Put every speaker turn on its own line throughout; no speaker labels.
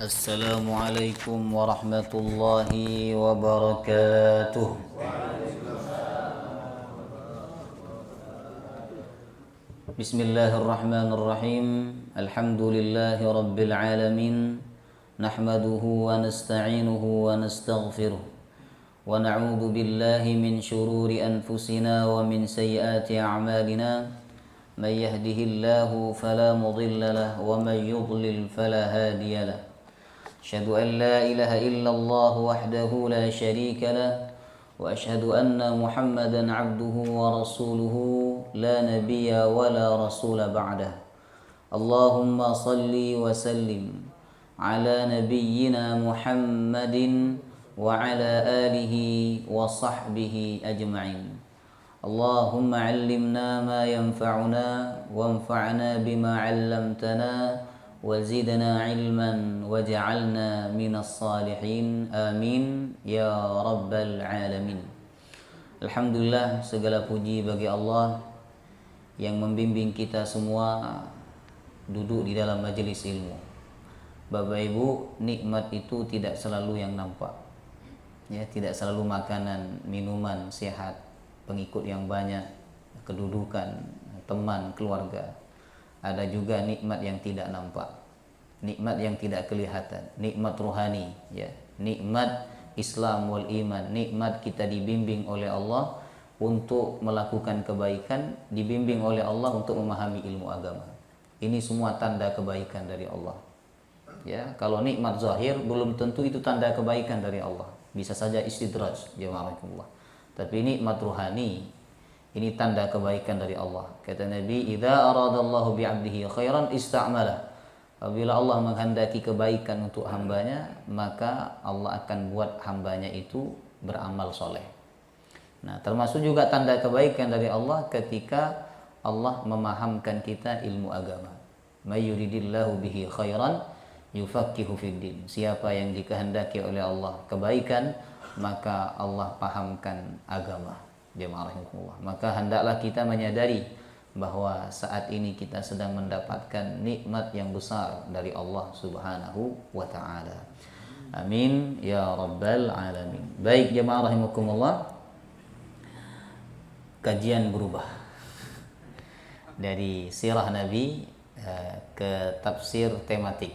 Assalamualaikum warahmatullahi wabarakatuh. Bismillahirrahmanirrahim. Alhamdulillahi rabbil alamin. Nahmaduhu wa nasta'inuhu wa nastaghfiruh. Wa na'udzu billahi min shururi anfusina wa min sayyiati a'malina. Man yahdihillahu fala mudilla lahu wa man yudlil fala hadiya lahu. أشهد أن لا إله إلا الله وحده لا شريك له وأشهد أن محمدا عبده ورسوله لا نبي ولا رسول بعده اللهم صل وسلم على نبينا محمد وعلى آله وصحبه أجمعين اللهم علمنا ما ينفعنا وانفعنا بما علمتنا وزدنا علما وجعلنا من الصالحين آمين يا رب العالمين. Alhamdulillah, segala puji bagi Allah yang membimbing kita semua duduk di dalam majelis ilmu. Bapak Ibu, nikmat itu tidak selalu yang nampak. Ya, tidak selalu makanan, minuman, sehat, pengikut yang banyak, kedudukan, teman, keluarga. Ada juga nikmat yang tidak nampak, nikmat yang tidak kelihatan, nikmat rohani, ya, nikmat Islam wal iman, nikmat kita dibimbing oleh Allah untuk melakukan kebaikan, dibimbing oleh Allah untuk memahami ilmu agama. Ini semua tanda kebaikan dari Allah. Ya, kalau nikmat zahir belum tentu itu tanda kebaikan dari Allah. Bisa saja istidraj, jemaah. Tapi nikmat rohani ini tanda kebaikan dari Allah. Kata Nabi, "Idza aradallahu bi'abdihi khairan ista'malah." Apabila Allah menghendaki kebaikan untuk hambanya, maka Allah akan buat hambanya itu beramal soleh. Nah, termasuk juga tanda kebaikan dari Allah ketika Allah memahamkan kita ilmu agama. May yuridillahu bihi khairan yufaqihu fiddin. Siapa yang dikehendaki oleh Allah kebaikan, maka Allah pahamkan agama. Jemaah rahimahullah. Maka hendaklah kita menyadari bahwa saat ini kita sedang mendapatkan nikmat yang besar dari Allah Subhanahu wa taala. Amin ya rabbal alamin. Baik jemaah rahimakumullah. Kajian berubah dari sirah Nabi ke tafsir tematik.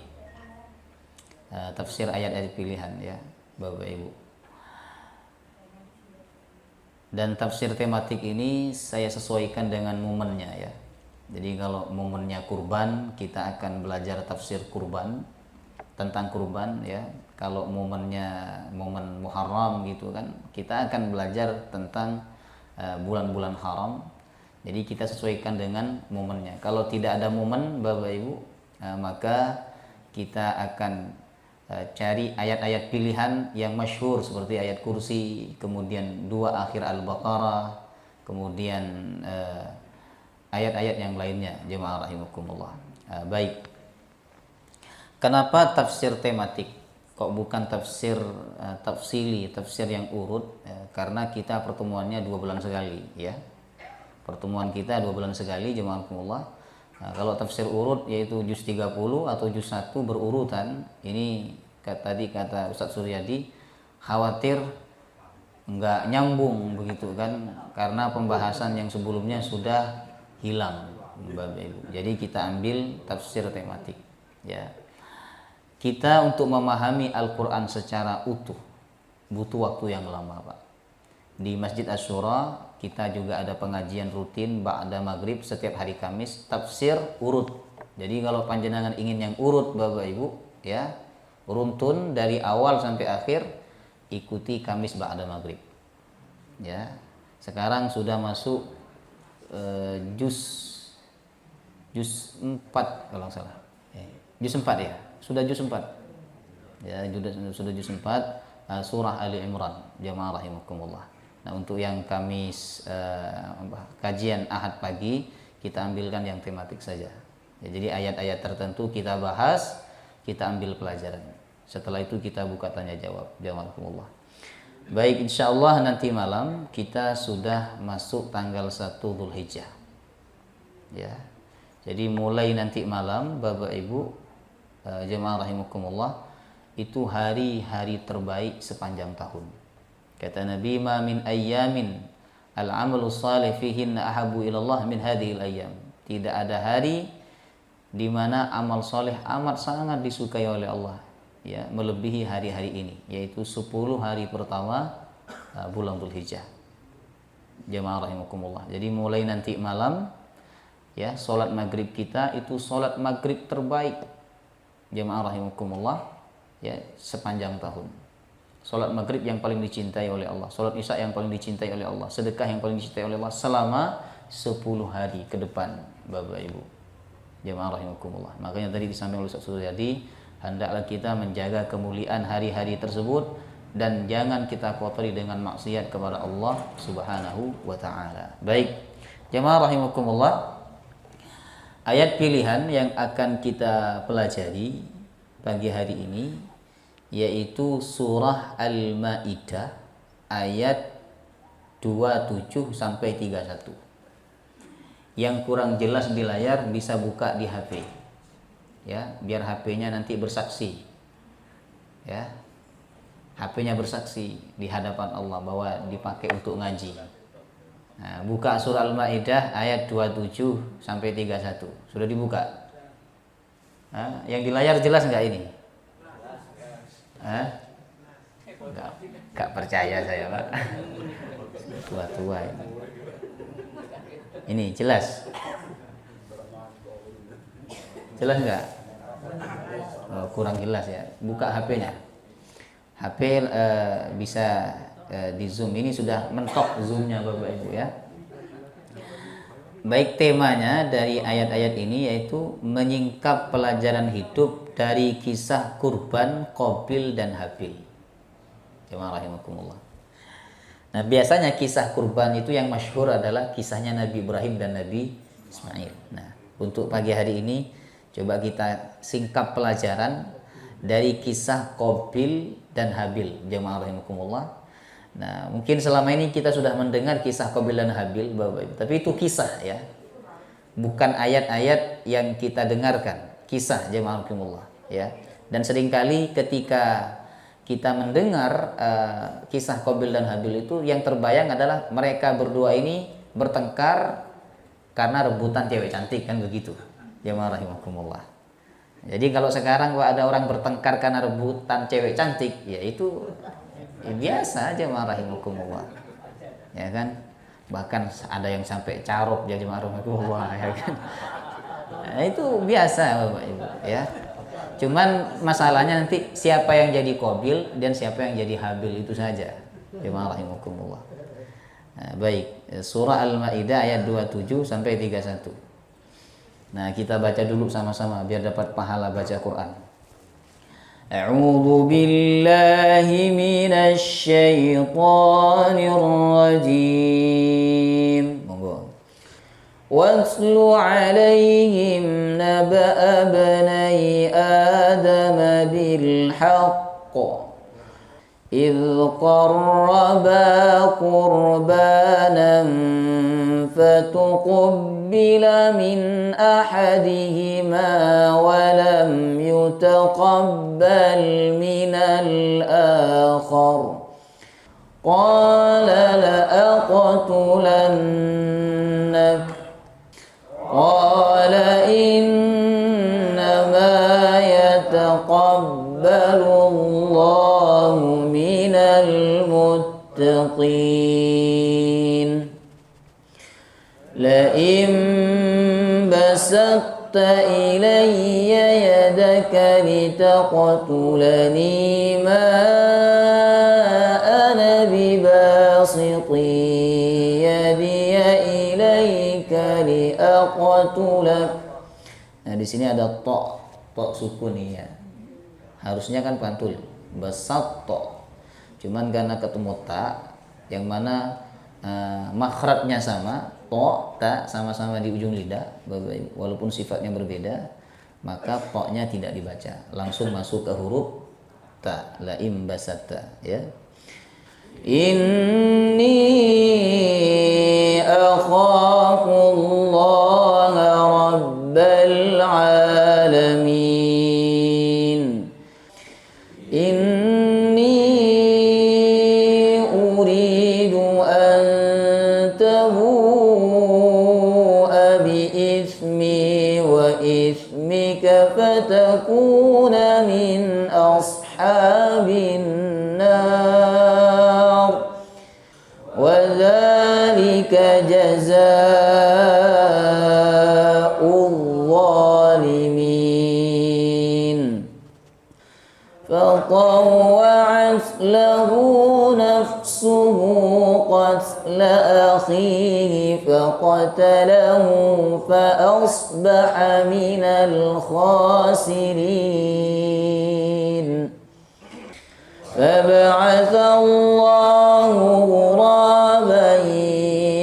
Tafsir ayat-ayat pilihan, ya, Bapak Ibu. Dan tafsir tematik ini saya sesuaikan dengan momennya, ya. Jadi kalau momennya kurban, kita akan belajar tafsir kurban, tentang kurban, ya. Kalau momennya momen Muharram gitu kan, kita akan belajar tentang bulan-bulan haram. Jadi kita sesuaikan dengan momennya. Kalau tidak ada momen Bapak Ibu, maka kita akan cari ayat-ayat pilihan yang masyhur seperti ayat kursi, kemudian 2 akhir Al-Baqarah, kemudian ayat-ayat yang lainnya, jemaah rahimakumullah. Baik. Kenapa tafsir tematik? Kok bukan tafsir tafsili, tafsir yang urut? Karena kita pertemuannya 2 bulan sekali, ya. Pertemuan kita 2 bulan sekali, jemaah rahimakumullah. Nah, kalau tafsir urut yaitu juz 30 atau juz 1 berurutan, ini tadi kata Ustaz Suryadi, khawatir enggak nyambung begitu kan, karena pembahasan yang sebelumnya sudah hilang, Bapak Ibu. Jadi kita ambil tafsir tematik, ya. Kita untuk memahami Al-Qur'an secara utuh butuh waktu yang lama, Pak. Di Masjid Asy-Syura kita juga ada pengajian rutin ba'da maghrib setiap hari Kamis, tafsir urut. Jadi kalau panjenengan ingin yang urut Bapak Ibu, ya, runtun dari awal sampai akhir, ikuti Kamis ba'da maghrib. Ya. Sekarang sudah masuk juz 4 kalau nggak salah. Juz 4, ya. Sudah juz 4. Ya, sudah juz 4 surah Ali Imran, jamaah rahimakumullah. Nah, untuk yang Kamis kajian Ahad pagi, kita ambilkan yang tematik saja. Ya, jadi ayat-ayat tertentu kita bahas, kita ambil pelajaran. Setelah itu kita buka tanya jawab. Jazakumullah. Baik, insyaallah nanti malam kita sudah masuk tanggal 1 Dzulhijjah. Ya. Jadi mulai nanti malam Bapak Ibu jemaah rahimakumullah, itu hari-hari terbaik sepanjang tahun. Kata Nabi, ma min ayyamin al-amalu salih fihinna ahabu ilallah min hadhil ayyam. Tidak ada hari di mana amal soleh amat sangat disukai oleh Allah, ya, melebihi hari-hari ini, yaitu 10 hari pertama bulan Dzulhijjah. Jemaah rahimakumullah. Jadi mulai nanti malam, ya, salat maghrib kita itu salat maghrib terbaik, jemaah rahimakumullah, ya, sepanjang tahun. Salat maghrib yang paling dicintai oleh Allah, salat isya yang paling dicintai oleh Allah, sedekah yang paling dicintai oleh Allah selama 10 hari ke depan, Bapak Ibu. Jemaah rahimakumullah. Makanya tadi disampaikan oleh Ustaz Suryadi, hendaklah kita menjaga kemuliaan hari-hari tersebut dan jangan kita kotori dengan maksiat kepada Allah Subhanahu wa taala. Baik. Jemaah rahimakumullah. Ayat pilihan yang akan kita pelajari pagi hari ini yaitu surah Al-Maidah ayat 27 sampai 31. Yang kurang jelas di layar bisa buka di HP, ya, biar HP-nya nanti bersaksi, ya, HP-nya bersaksi di hadapan Allah bahwa dipakai untuk ngaji. Nah, buka surah Al-Maidah ayat 27 sampai 31. Sudah dibuka? Nah, yang di layar jelas nggak ini? Nggak percaya saya, Pak. Tua-tua ini. Ini jelas? Jelas nggak? Oh, kurang jelas ya. Buka HP-nya. HP bisa di zoom. Ini sudah mentok zoomnya Bapak Ibu, ya. Baik, temanya dari ayat-ayat ini yaitu menyingkap pelajaran hidup dari kisah kurban Qabil dan Habil. Jemaah rahimakumullah. Nah, biasanya kisah kurban itu yang masyhur adalah kisahnya Nabi Ibrahim dan Nabi Ismail. Nah, untuk pagi hari ini coba kita singkap pelajaran dari kisah Qabil dan Habil, jemaah rahimakumullah. Nah, mungkin selama ini kita sudah mendengar kisah Qabil dan Habil, Bapak Ibu, tapi itu kisah, ya. Bukan ayat-ayat yang kita dengarkan, kisah, jemaah rahimakumullah, ya. Dan seringkali ketika kita mendengar kisah Qabil dan Habil itu yang terbayang adalah mereka berdua ini bertengkar karena rebutan cewek cantik, kan begitu, jemaah rahimakumullah. Jadi kalau sekarang ada orang bertengkar karena rebutan cewek cantik, ya itu biasa, jemaah rahimakumullah, ya kan. Bahkan ada yang sampai carok, ya jemaah rahimakumullah, ya kan. Nah, itu biasa Bapak Ibu, ya. Cuman masalahnya nanti siapa yang jadi Qabil dan siapa yang jadi Habil, itu saja, jemaah rahimakumullah. Nah, baik, surah Al-Maidah ayat 27 sampai 31. Nah, kita baca dulu sama-sama biar dapat pahala baca Quran. A'udzu billahi minasy syaithanir rajim. Monggo. Watlu 'alaihim naba'a bani Adam bil haqq إذ قربا قربانا فتقبل من أحدهما ولم يتقبل من الآخر قال لأقتلنك قال إنما يتقبل الله من المتقين لئن بسطت إلي يدك لتقتلني ما أنا بباسط يدي إليك لأقتلك. Nah, di sini ada to sukun ya. Harusnya kan pantul basat to. Cuman karena ketemu ta yang mana makhrajnya sama, to ta sama-sama di ujung lidah, walaupun sifatnya berbeda, maka to-nya tidak dibaca, langsung masuk ke huruf ta, la im basatta, ya. Inni akhafullaha rabbal alamin dzalika jazaa'ul zalimin. فطوعت له نفسه قتل أخيه فقتله فأصبح من الخاسرين فبعث الله غرابا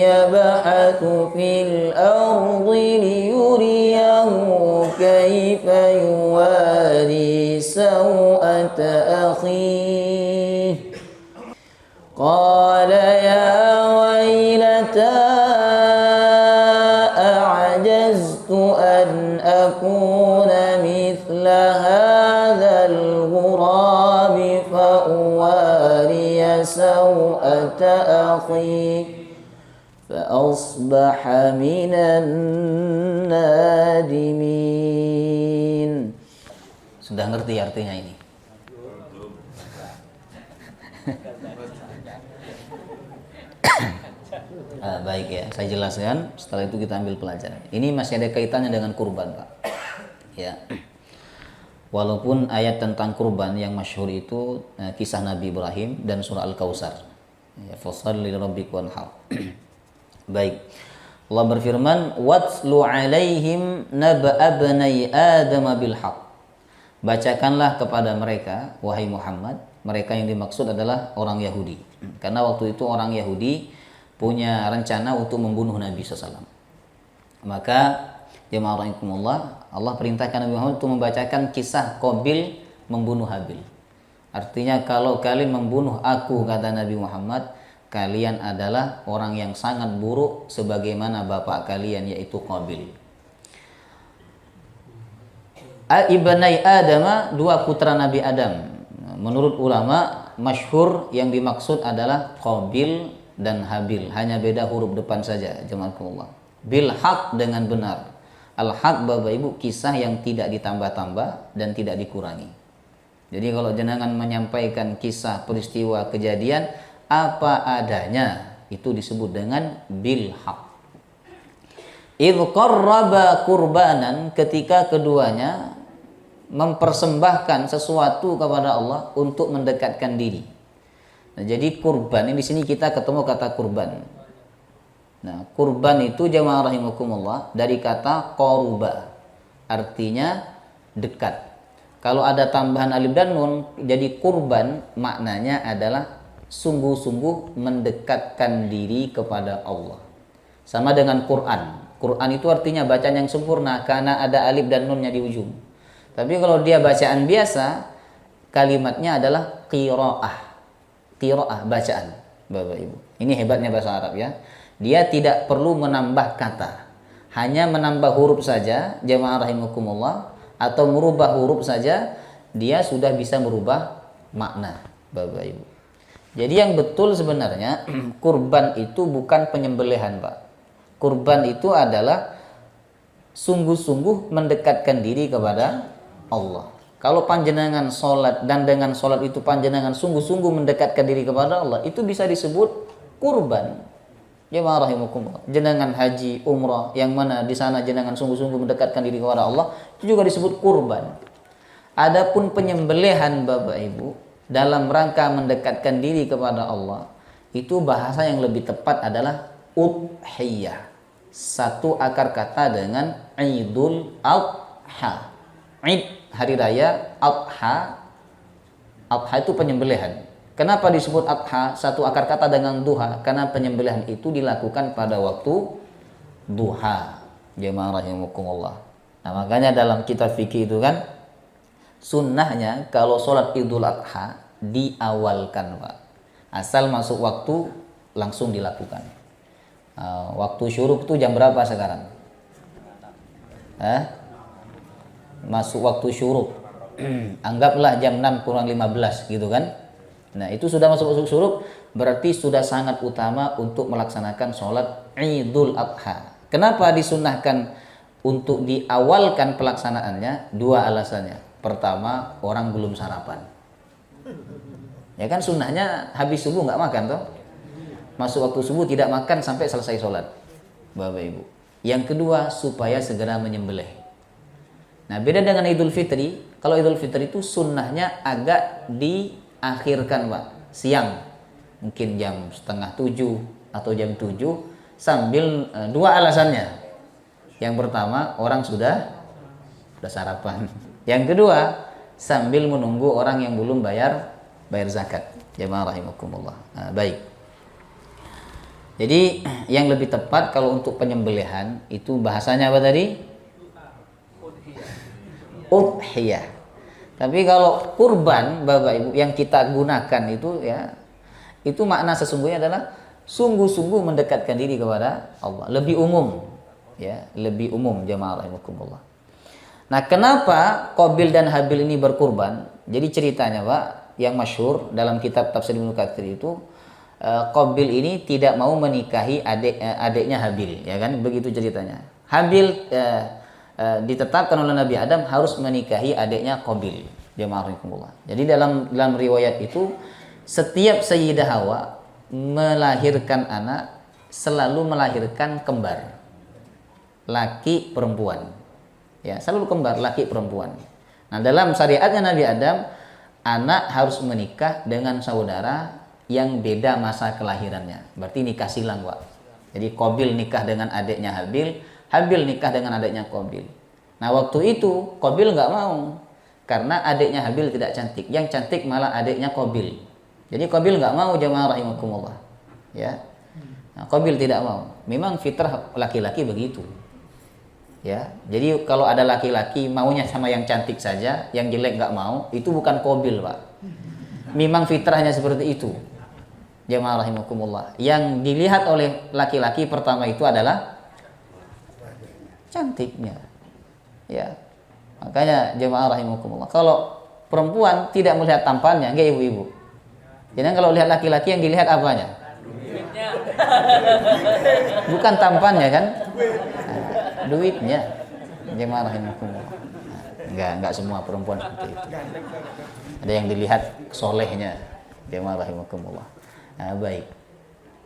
يبحث في الأرض ليريه كيف يواري سوءة أخيه قال يا ويلتى أعجزت أن أكون مثل هذا الغراب فأواري سوءة أخي فأصبح من النادمين. Sudah ngerti artinya ini? Baik ya, saya jelaskan. Setelah itu kita ambil pelajaran. Ini masih ada kaitannya dengan kurban, Pak. Ya. Walaupun ayat tentang kurban yang masyhur itu kisah Nabi Ibrahim dan surah Al-Kautsar. Ya, fashalli lirabbika wanhar. Baik. Allah berfirman, "Watlu 'alaihim naba'a bani Adam bil haqq." Bacakanlah kepada mereka, wahai Muhammad, mereka yang dimaksud adalah orang Yahudi. Karena waktu itu orang Yahudi punya rencana untuk membunuh Nabi SAW. Maka jemaah rahimakumullah, Allah perintahkan Nabi Muhammad untuk membacakan kisah Qabil membunuh Habil. Artinya kalau kalian membunuh aku, kata Nabi Muhammad, kalian adalah orang yang sangat buruk sebagaimana bapak kalian yaitu Qabil. Ibnai Adam, dua putra Nabi Adam. Menurut ulama masyhur yang dimaksud adalah Qabil dan Habil, hanya beda huruf depan saja, jemaahullah. Bil haq, dengan benar. Al haq Bapak Ibu kisah yang tidak ditambah-tambah dan tidak dikurangi. Jadi kalau jenengan menyampaikan kisah peristiwa kejadian apa adanya, itu disebut dengan bil haq. Idz qarraba qurbanan, ketika keduanya mempersembahkan sesuatu kepada Allah untuk mendekatkan diri. Nah, jadi kurban ini di sini kita ketemu kata kurban. Nah, kurban itu jamaah rahimakumullah dari kata qaruba, artinya dekat. Kalau ada tambahan alif dan nun, jadi kurban maknanya adalah sungguh-sungguh mendekatkan diri kepada Allah. Sama dengan Quran. Quran itu artinya bacaan yang sempurna karena ada alif dan nunnya di ujung. Tapi kalau dia bacaan biasa, kalimatnya adalah qiraah. Qiraah, bacaan, Bapak Ibu. Ini hebatnya bahasa Arab ya. Dia tidak perlu menambah kata. Hanya menambah huruf saja, jamaah rahimakumullah, atau merubah huruf saja, dia sudah bisa merubah makna, Bapak Ibu. Jadi yang betul sebenarnya kurban itu bukan penyembelihan, Pak. Kurban itu adalah sungguh-sungguh mendekatkan diri kepada Allah. Kalau panjenengan sholat dan dengan sholat itu panjenengan sungguh-sungguh mendekatkan diri kepada Allah, itu bisa disebut kurban. Jemaah rahimakumullah. Jenengan haji, umrah, yang mana di sana jenengan sungguh-sungguh mendekatkan diri kepada Allah, itu juga disebut kurban. Adapun penyembelihan Bapak Ibu dalam rangka mendekatkan diri kepada Allah, itu bahasa yang lebih tepat adalah udhiyah. Satu akar kata dengan Idul Adha. Id, hari raya, Adha. Adha itu penyembelihan. Kenapa disebut Adha? Satu akar kata dengan duha, karena penyembelihan itu dilakukan pada waktu duha. Jemaah rahimakumullah. Nah, makanya dalam kitab fikih itu kan sunnahnya kalau sholat Idul Adha diawalkan, Pak. Asal masuk waktu langsung dilakukan. Waktu syuruk itu jam berapa sekarang? Masuk waktu syuruk. Anggaplah jam 6 kurang 15 gitu kan. Nah, itu sudah masuk syuruk, berarti sudah sangat utama untuk melaksanakan sholat Idul Adha. Kenapa disunnahkan untuk diawalkan pelaksanaannya? Dua alasannya. Pertama, orang belum sarapan. Ya kan sunnahnya habis subuh nggak makan toh. masuk waktu subuh tidak makan sampai selesai sholat, Bapak Ibu. Yang kedua, supaya segera menyembelih. Nah, beda dengan Idul Fitri. Kalau Idul Fitri itu sunnahnya agak diakhirkan, Pak, siang, mungkin jam setengah 7 atau jam 7, sambil dua alasannya. Yang pertama, orang sudah sarapan. Yang kedua, sambil menunggu orang yang belum bayar zakat. Jemaah rahimakumullah. Nah, baik. Jadi yang lebih tepat kalau untuk penyembelihan itu bahasanya apa tadi? Udhiyah. Tapi kalau kurban, Bapak Ibu, yang kita gunakan itu ya, itu makna sesungguhnya adalah sungguh-sungguh mendekatkan diri kepada Allah. Lebih umum, ya, lebih umum, jemaah rahimakumullah. Nah, kenapa Qabil dan Habil ini berkurban? Jadi ceritanya, Pak, yang masyhur dalam kitab Tafsir Ibnu Katsir itu, Qabil ini tidak mau menikahi adiknya Habil, ya kan? Begitu ceritanya. Habil ditetapkan oleh Nabi Adam harus menikahi adiknya Qabil. Jemaah rahimakumullah. Jadi dalam riwayat itu, setiap Sayyidah Hawa melahirkan anak selalu melahirkan kembar, laki perempuan. Ya, selalu kembar laki perempuan. Nah, dalam syariatnya Nabi Adam, anak harus menikah dengan saudara yang beda masa kelahirannya. Berarti nikah silang, Pak. Jadi Qabil nikah dengan adiknya Habil, Habil nikah dengan adiknya Qabil. Nah, waktu itu Qabil nggak mau karena adiknya Habil tidak cantik. Yang cantik malah adiknya Qabil. Jadi Qabil nggak mau, jemaah rahimakumullah. Ya. Nah, Qabil tidak mau. Memang fitrah laki-laki begitu. Ya, jadi kalau ada laki-laki maunya sama yang cantik saja, yang jelek nggak mau, itu bukan Qabil, Pak. Memang fitrahnya seperti itu. Jemaah rahimakumullah. Yang dilihat oleh laki-laki pertama itu adalah cantiknya. Ya. Makanya jemaah rahimakumullah, kalau perempuan tidak melihat tampannya, enggak ibu-ibu. Jadi kalau lihat laki-laki yang dilihat apanya? Bukan tampannya kan? Duitnya. Jemaah rahimakumullah. Enggak semua perempuan seperti itu. Ada yang dilihat solehnya. Jemaah rahimakumullah. Nah, baik.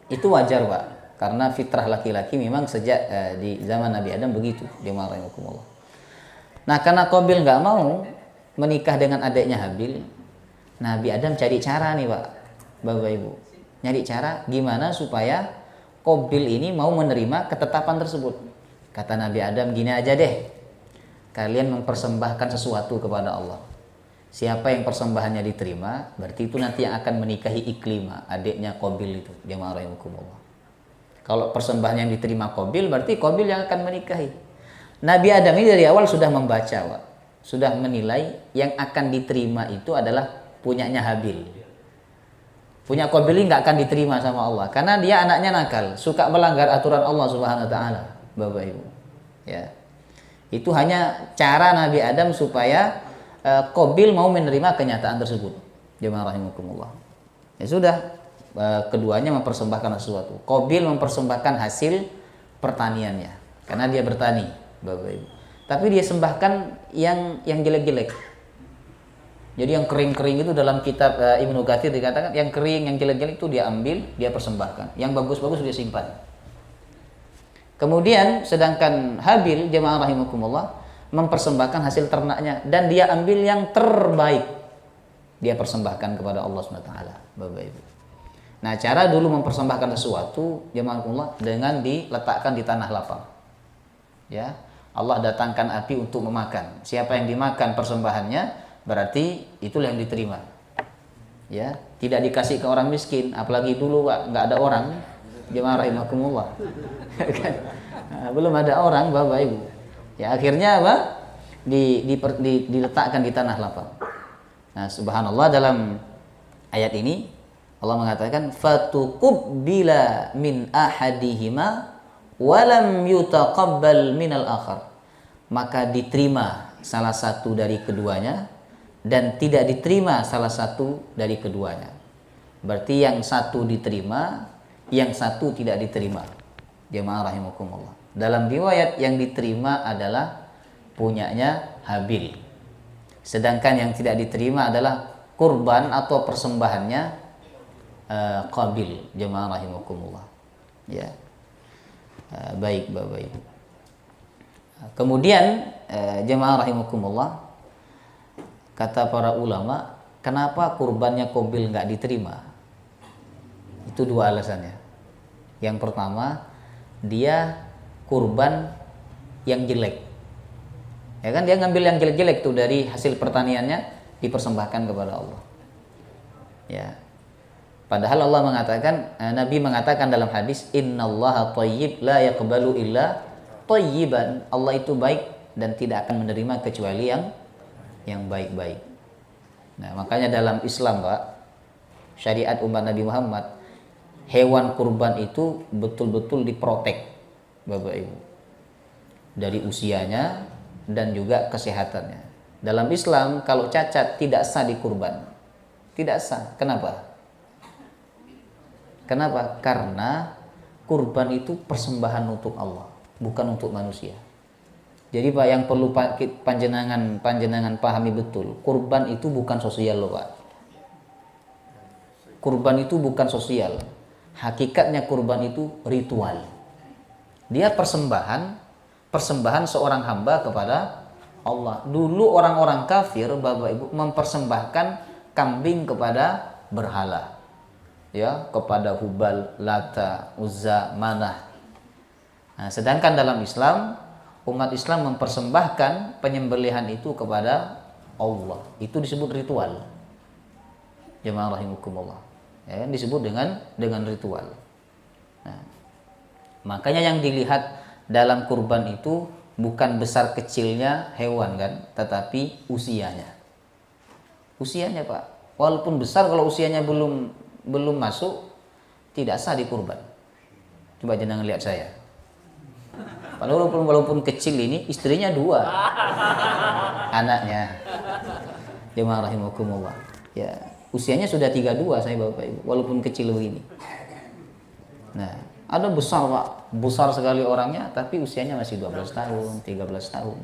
Itu wajar, Pak, karena fitrah laki-laki memang sejak di zaman Nabi Adam begitu. Jemaah rahimakumullah. Nah, karena Qabil nggak mau menikah dengan adiknya Habil, Nabi Adam cari cara nih, Pak, Bapak Ibu. Nyari cara gimana supaya Qabil ini mau menerima ketetapan tersebut. Kata Nabi Adam, gini aja deh, kalian mempersembahkan sesuatu kepada Allah. Siapa yang persembahannya diterima, berarti itu nanti yang akan menikahi Iklimah, adiknya Qabil itu. Jemaah rahimakumullah. Kalau persembahan yang diterima Qabil, berarti Qabil yang akan menikahi. Nabi Adam ini dari awal sudah membaca, Pak. Sudah menilai yang akan diterima itu adalah punyanya Habil. Punya Qabil ini nggak akan diterima sama Allah, karena dia anaknya nakal, suka melanggar aturan Allah Subhanahu Wa Taala, Bapak Ibu. Ya, itu hanya cara Nabi Adam supaya Qabil mau menerima kenyataan tersebut. Jemaah rahimakumullah. Ya sudah, keduanya mempersembahkan sesuatu. Qabil mempersembahkan hasil pertaniannya, karena dia bertani, Bapak Ibu. Tapi dia sembahkan yang jelek-jelek. Jadi yang kering-kering itu dalam kitab Ibnu Katsir dikatakan yang kering, yang jelek-jelek itu dia ambil, dia persembahkan. Yang bagus-bagus dia simpan. Kemudian sedangkan Habil, jemaah rahimakumullah, mempersembahkan hasil ternaknya dan dia ambil yang terbaik. Dia persembahkan kepada Allah SWT, Bapak Ibu. Nah, cara dulu mempersembahkan sesuatu, jemaah rahimakumullah, dengan diletakkan di tanah lapang. Ya, Allah datangkan api untuk memakan. Siapa yang dimakan persembahannya, berarti itulah yang diterima. Ya, tidak dikasih ke orang miskin, apalagi dulu, Pak, nggak ada orang. Jemaah rahimakumullah. Nah, belum ada orang, Bapak Ibu. Ya, akhirnya apa? Diletakkan di tanah lapang. Nah, subhanallah, dalam ayat ini Allah mengatakan fatuqbila min ahadihima walam yutaqabbal minal akhar. Maka diterima salah satu dari keduanya dan tidak diterima salah satu dari keduanya. Berarti yang satu diterima, yang satu tidak diterima. Jemaah rahimakumullah. Dalam riwayat yang diterima adalah punyanya Habil. Sedangkan yang tidak diterima adalah kurban atau persembahannya Qabil, jemaah rahimakumullah. Ya. Baik Bapak Ibu. Kemudian jemaah rahimakumullah, kata para ulama, kenapa kurbannya Qabil nggak diterima? Itu dua alasannya. Yang pertama, dia kurban yang jelek. Ya kan, dia ngambil yang jelek-jelek tuh dari hasil pertaniannya, dipersembahkan kepada Allah. Ya. Padahal Allah mengatakan, Nabi mengatakan dalam hadis, innallaha thayyib la yaqbalu illa thayyiban. Allah itu baik dan tidak akan menerima kecuali yang baik-baik. Nah, makanya dalam Islam, Pak, syariat umat Nabi Muhammad, hewan kurban itu betul-betul diprotek, Bapak Ibu, dari usianya dan juga kesehatannya. Dalam Islam, kalau cacat tidak sah dikurban. Tidak sah. Kenapa? Kenapa? Karena kurban itu persembahan untuk Allah, bukan untuk manusia. Jadi Pak, yang perlu panjenengan pahami betul, kurban itu bukan sosial loh Pak. Kurban itu bukan sosial. Hakikatnya kurban itu ritual. Dia persembahan seorang hamba kepada Allah. Dulu orang-orang kafir, Bapak Ibu, mempersembahkan kambing kepada berhala. Ya, kepada Hubal, Lata, Uzza, Manah. Nah, sedangkan dalam Islam, umat Islam mempersembahkan penyembelihan itu kepada Allah. Itu disebut ritual. Jemaah rahimakumullah. Ya, disebut dengan ritual. Nah, makanya yang dilihat dalam kurban itu bukan besar kecilnya hewan kan, tetapi usianya. Usianya Pak, walaupun besar, kalau usianya belum masuk, tidak sah dikurban. Coba jangan lihat saya. Walaupun kecil ini, istrinya 2, anaknya. Jemaah rahimakumullah. Ya. Usianya sudah 32 saya Bapak Ibu, walaupun kecil begini. Nah, ada besar Pak, besar sekali orangnya, tapi usianya masih 12 tahun, 13 tahun.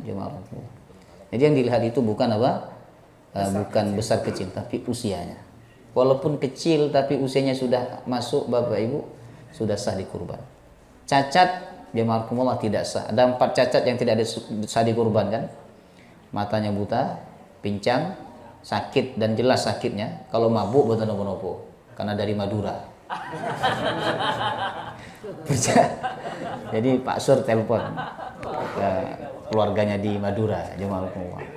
Jadi yang dilihat itu bukan apa? Bukan besar kecil, tapi usianya. Walaupun kecil, tapi usianya sudah masuk Bapak Ibu, sudah sah dikurban. Cacat, jemaah tidak sah. Ada 4 cacat yang tidak sah dikurban kan? Matanya buta, pincang, sakit dan jelas sakitnya. Kalau mabuk betul nopo-nopo, karena dari Madura. Jadi Pak Sur telepon ke keluarganya di Madura, jemaah,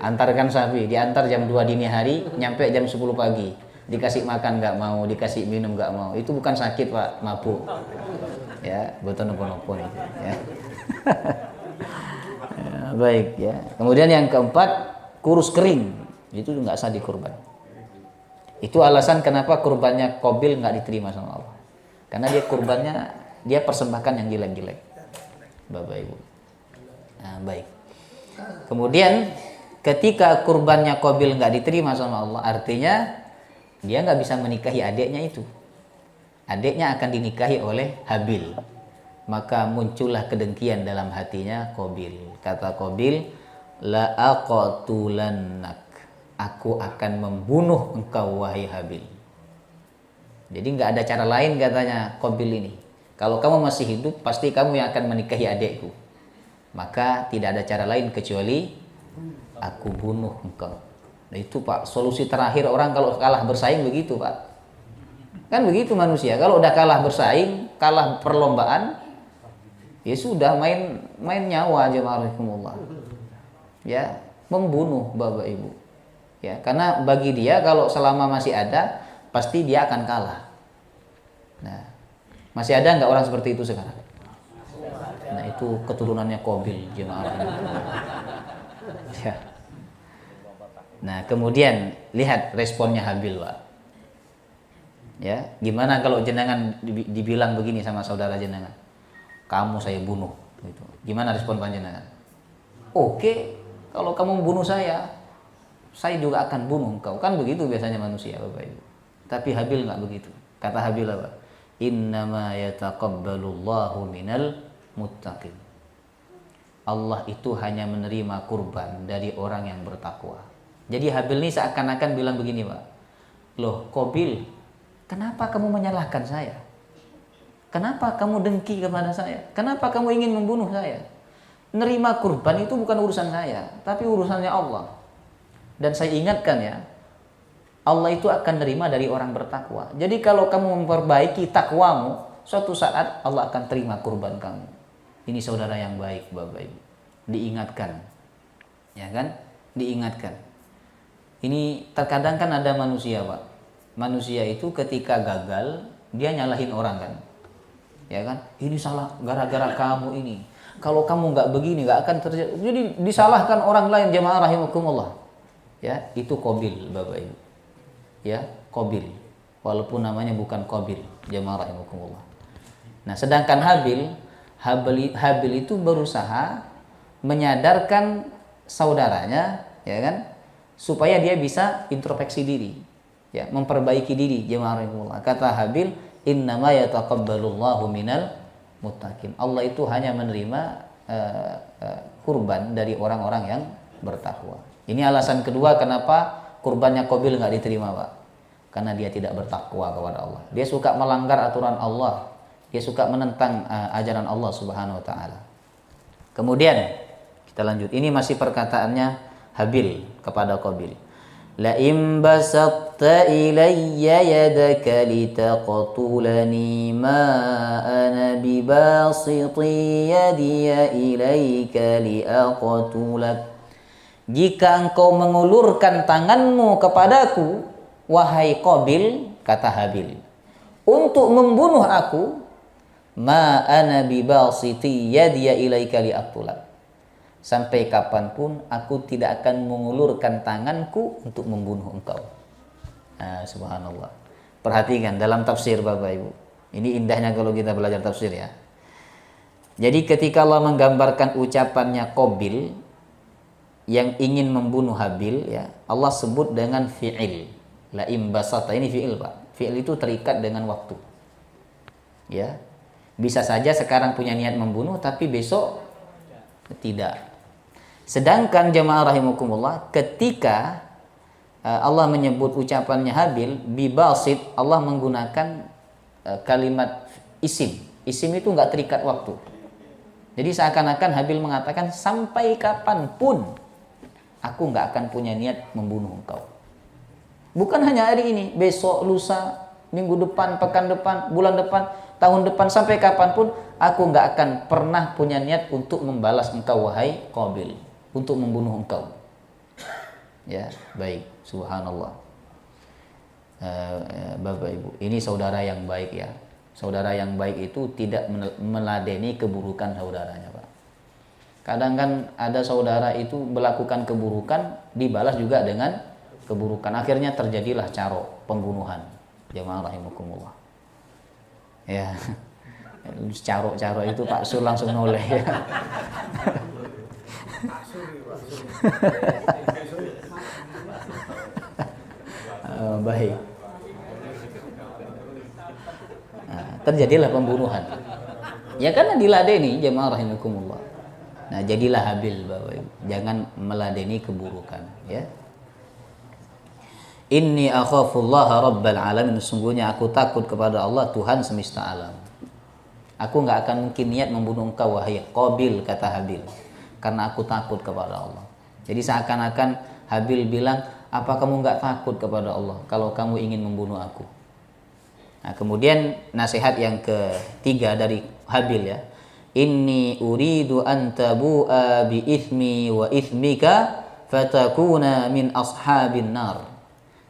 antarkan sapi, diantar jam 2 dini hari, nyampe jam 10 pagi. Dikasih makan nggak mau, dikasih minum nggak mau. Itu bukan sakit Pak, mabuk. Ya, betul nopo-nopo nih. Ya. Ya, baik ya. Kemudian yang keempat, kurus kering. Itu nggak sah dikurban. Itu alasan kenapa kurbannya Qabil nggak diterima sama Allah. Karena dia kurbannya, dia persembahkan yang jelek-jelek, Bapak Ibu. Nah, baik. Kemudian ketika kurbannya Qabil nggak diterima sama Allah, artinya dia nggak bisa menikahi adiknya itu. Adiknya akan dinikahi oleh Habil. Maka muncullah kedengkian dalam hatinya Qabil. Kata Qabil, la aqtulannak. Aku akan membunuh engkau wahai Habil. Jadi nggak ada cara lain katanya Qabil ini. Kalau kamu masih hidup, pasti kamu yang akan menikahi adikku. Maka tidak ada cara lain kecuali aku bunuh engkau. Nah, itu Pak, solusi terakhir orang kalau kalah bersaing begitu Pak. Kan begitu manusia. Kalau udah kalah bersaing, kalah perlombaan, ya sudah main nyawa aja ma'rifumullah. Ya, membunuh Bapak Ibu. Ya, karena bagi dia kalau selama masih ada, pasti dia akan kalah. Nah, masih ada nggak orang seperti itu sekarang? Nah, itu keturunannya Qabil, jemaah. Ya. Nah, kemudian lihat responnya Habil, Pak. Ya, gimana kalau jenengan dibilang begini sama saudara jenengan? Kamu saya bunuh, gitu. Gimana respon panjenengan? Oke, kalau kamu membunuh saya juga akan bunuh engkau. Kan begitu biasanya manusia, Bapak Ibu. Tapi Habil nggak begitu. Kata Habil apa? Innama yataqabbalullahu minal muttaqin. Allah itu hanya menerima kurban dari orang yang bertakwa. Jadi Habil ini seakan-akan bilang begini, Pak. Loh, Qabil, Kenapa kamu menyalahkan saya? Kenapa kamu dengki kepada saya? Kenapa kamu ingin membunuh saya? Nerima kurban itu bukan urusan saya, tapi urusannya Allah. Dan saya ingatkan ya, Allah itu akan nerima dari orang bertakwa. Jadi kalau kamu memperbaiki takwamu, suatu saat Allah akan terima kurban kamu. Ini saudara yang baik, Bapak Ibu. Diingatkan. Ya kan? Diingatkan. Ini terkadang kan ada manusia, Pak. Manusia itu ketika gagal, dia nyalahin orang kan. Ya kan? Ini salah gara-gara kamu ini. Kalau kamu nggak begini nggak akan terjadi. Jadi disalahkan orang lain, jamaah rahimakumullah. Ya, itu Qabil, Bapak Ibu. Ya, Qabil. Walaupun namanya bukan Qabil, jamaah rahimakumullah. Nah, sedangkan Habil itu berusaha menyadarkan saudaranya, ya kan? Supaya dia bisa introspeksi diri, ya, memperbaiki diri, jamaah rahimakumullah. Kata Habil, "Innama yataqabbalullahu minal muttaqin." Allah itu hanya menerima kurban dari orang-orang yang bertakwa. Ini alasan kedua kenapa kurbannya Qabil nggak diterima, Pak. Karena dia tidak bertakwa kepada Allah. Dia suka melanggar aturan Allah. Dia suka menentang ajaran Allah Subhanahu wa taala. Kemudian kita lanjut. Ini masih perkataannya Habil kepada Qabil. La in basatta ilayya yadaka litaqtulani ma ana bibasiti yadiya ilayka liaqtulak. Jika engkau mengulurkan tanganmu kepadaku, wahai Qabil, kata Habil, untuk membunuh aku, ma ana bibasiti yadiya ilayka liaqtulak. Sampai kapanpun aku tidak akan mengulurkan tanganku untuk membunuh engkau. Nah, subhanallah. Perhatikan dalam tafsir Bapak Ibu. Ini indahnya kalau kita belajar tafsir ya. Jadi ketika Allah menggambarkan ucapannya Qabil yang ingin membunuh Habil, ya, Allah sebut dengan fi'il. La imbasata, ini fi'il, Pak. Fi'il itu terikat dengan waktu. Ya. Bisa saja sekarang punya niat membunuh tapi besok tidak. Sedangkan jamaah rahimakumullah, ketika Allah menyebut ucapannya Habil, bibasit, Allah menggunakan kalimat isim. Isim itu nggak terikat waktu. Jadi seakan-akan Habil mengatakan, sampai kapanpun aku nggak akan punya niat membunuh engkau. Bukan hanya hari ini, besok, lusa, minggu depan, pekan depan, bulan depan, tahun depan, sampai kapanpun aku nggak akan pernah punya niat untuk membalas engkau, wahai Qabil, untuk membunuh engkau. Ya, baik, subhanallah. Bapak Ibu, ini saudara yang baik ya. Saudara yang baik itu tidak meladeni keburukan saudaranya, Pak. Kadang kan ada saudara itu melakukan keburukan, dibalas juga dengan keburukan. Akhirnya terjadilah caro, pembunuhan. Jamaah rahimakumullah. Ya, caro-caro itu Pak Sur langsung noleh ya. Baik. Nah, terjadilah pembunuhan. Ya karena diladeni, jamaah rahimakumullah. Nah, jadilah Habil, Bapak Ibu. Jangan meladeni keburukan, ya. Inni akhafullaha rabbal alamin. Sungguhnya aku takut kepada Allah, Tuhan semesta alam. Aku enggak akan mungkin niat membunuh engkau, wahai Qabil, kata Habil. Karena aku takut kepada Allah. Jadi seakan-akan Habil bilang, apa kamu enggak takut kepada Allah kalau kamu ingin membunuh aku? Nah, kemudian nasihat yang ketiga dari Habil ya. Inni uridu an tabu'a bi ithmi wa ithmika fatakuna min ashabin nar.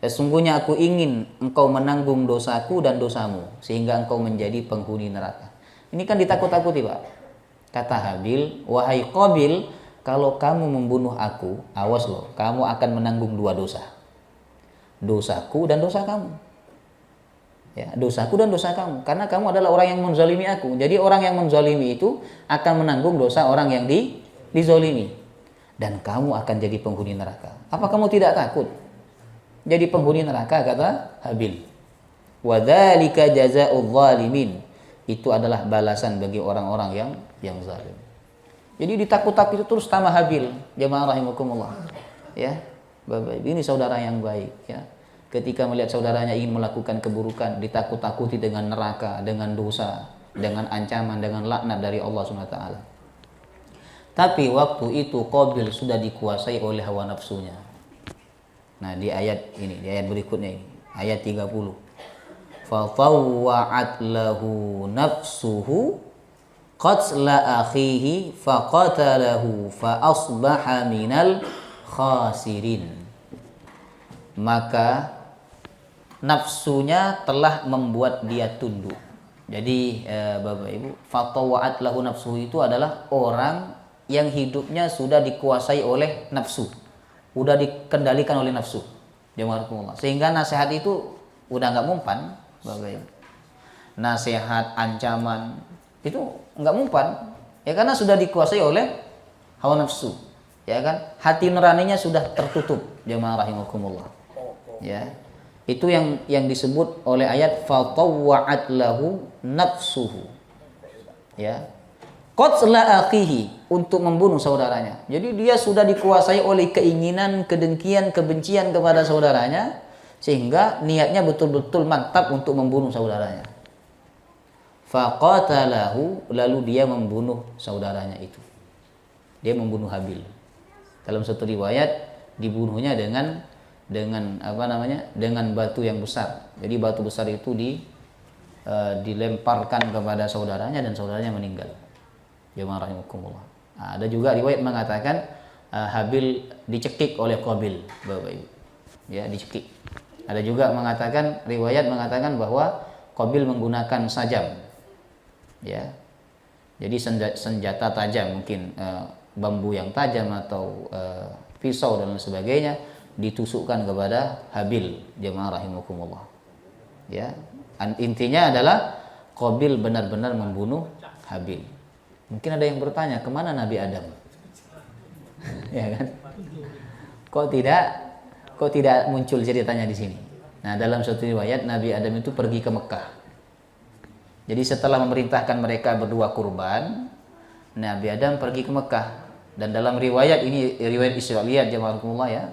Sesungguhnya aku ingin engkau menanggung dosaku dan dosamu sehingga engkau menjadi penghuni neraka. Ini kan ditakut-takuti, Pak. Kata Habil, wahai Qabil, kalau kamu membunuh aku, awas loh, kamu akan menanggung dua dosa. Dosaku dan dosa kamu. Ya, dosaku dan dosa kamu. Karena kamu adalah orang yang menzalimi aku. Jadi orang yang menzalimi itu akan menanggung dosa orang yang dizalimi. Dan kamu akan jadi penghuni neraka. Apa kamu tidak takut jadi penghuni neraka, kata Habil? Wa dzalika jazaa'udz zalimin. Itu adalah balasan bagi orang-orang yang zalim. Jadi ditakut-takuti terus sama Habil, jamaah rahimakumullah. Ya, Bapak ini saudara yang baik ya. ketika melihat saudaranya ingin melakukan keburukan, ditakut-takuti dengan neraka, dengan dosa, dengan ancaman, dengan laknat dari Allah SWT. Tapi waktu itu Qabil sudah dikuasai oleh hawa nafsunya. Nah, di ayat ini, di ayat berikutnya ini, ayat 30. Fatawwa'at lahu nafsuhu qatla akhihi faqatalahu fa asbaha minal khasirin. Maka nafsunya telah membuat dia tunduk. Jadi Bapak Ibu, fatawa'at lahu nafsuhu itu adalah orang yang hidupnya sudah dikuasai oleh nafsu, udah dikendalikan oleh nafsu. Sehingga nasihat itu udah nggak mempan, Bapak Ibu. Nasihat, ancaman itu nggak mempan, ya karena sudah dikuasai oleh hawa nafsu, ya kan? Hati nuraninya sudah tertutup, jemaah rahimakumullah. Ya, itu yang disebut oleh ayat fatawwa'at lahu nafsuhu. Ya, qatla akhihi, untuk membunuh saudaranya. Jadi dia sudah dikuasai oleh keinginan, kedengkian, kebencian kepada saudaranya, sehingga niatnya betul-betul mantap untuk membunuh saudaranya. Faqatalahu, lalu dia membunuh saudaranya itu. Dia membunuh Habil. Dalam satu riwayat dibunuhnya dengan dengan batu yang besar. Jadi batu besar itu dilemparkan kepada saudaranya dan saudaranya meninggal. Jemaah rahimakumullah. Nah, ada juga riwayat mengatakan Habil dicekik oleh Qabil, Bapak Ibu. Ya, dicekik. Ada juga riwayat mengatakan bahwa Qabil menggunakan sajam. Ya. Jadi senjata tajam, mungkin bambu yang tajam atau pisau dan lain sebagainya ditusukkan kepada Habil, jemaah rahimakumullah. Ya. Intinya adalah Qabil benar-benar membunuh Habil. Mungkin ada yang bertanya, kemana Nabi Adam? Ya kan? Kok tidak muncul ceritanya di sini? Nah, dalam suatu riwayat Nabi Adam itu pergi ke Mekah. Jadi setelah memerintahkan mereka berdua kurban, Nabi Adam pergi ke Mekah. Dan dalam riwayat ini, riwayat Israiliyat jemaah ya,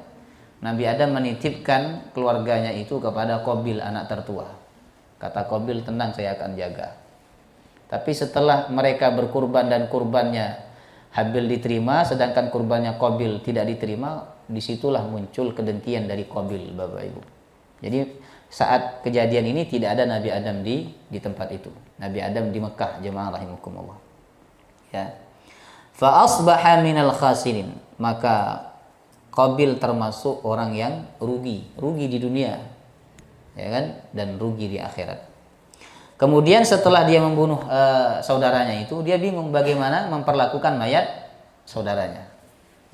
Nabi Adam menitipkan keluarganya itu kepada Qabil, anak tertua. Kata Qabil, tenang, saya akan jaga. Tapi setelah mereka berkurban dan kurbannya Habil diterima, sedangkan kurbannya Qabil tidak diterima, disitulah muncul kedengkian dari Qabil, Bapak Ibu. Jadi saat kejadian ini tidak ada Nabi Adam di tempat itu. Nabi Adam di Mekah, jemaah rahimakumullah. Ya. Fa asbaha minal khasirin. Maka Qabil termasuk orang yang rugi di dunia. Ya kan? Dan rugi di akhirat. Kemudian setelah dia membunuh saudaranya itu, dia bingung bagaimana memperlakukan mayat saudaranya.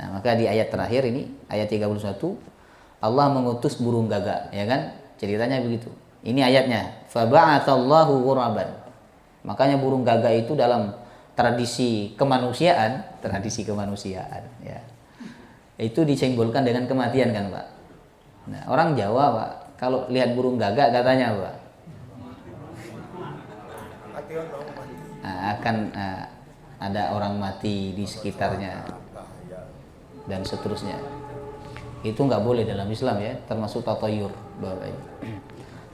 Nah, maka di ayat terakhir ini, ayat 31, Allah mengutus burung gagak, ya kan? Ceritanya begitu. Ini ayatnya, faba'atallahu ghuraban. Makanya burung gagak itu dalam tradisi kemanusiaan, ya. Itu disimbolkan dengan kematian kan, Pak. Nah, orang Jawa, Pak, kalau lihat burung gagak katanya, Pak, akan ada orang mati di sekitarnya dan seterusnya. Itu nggak boleh dalam Islam, ya, termasuk tatayur, Bapak Ibu.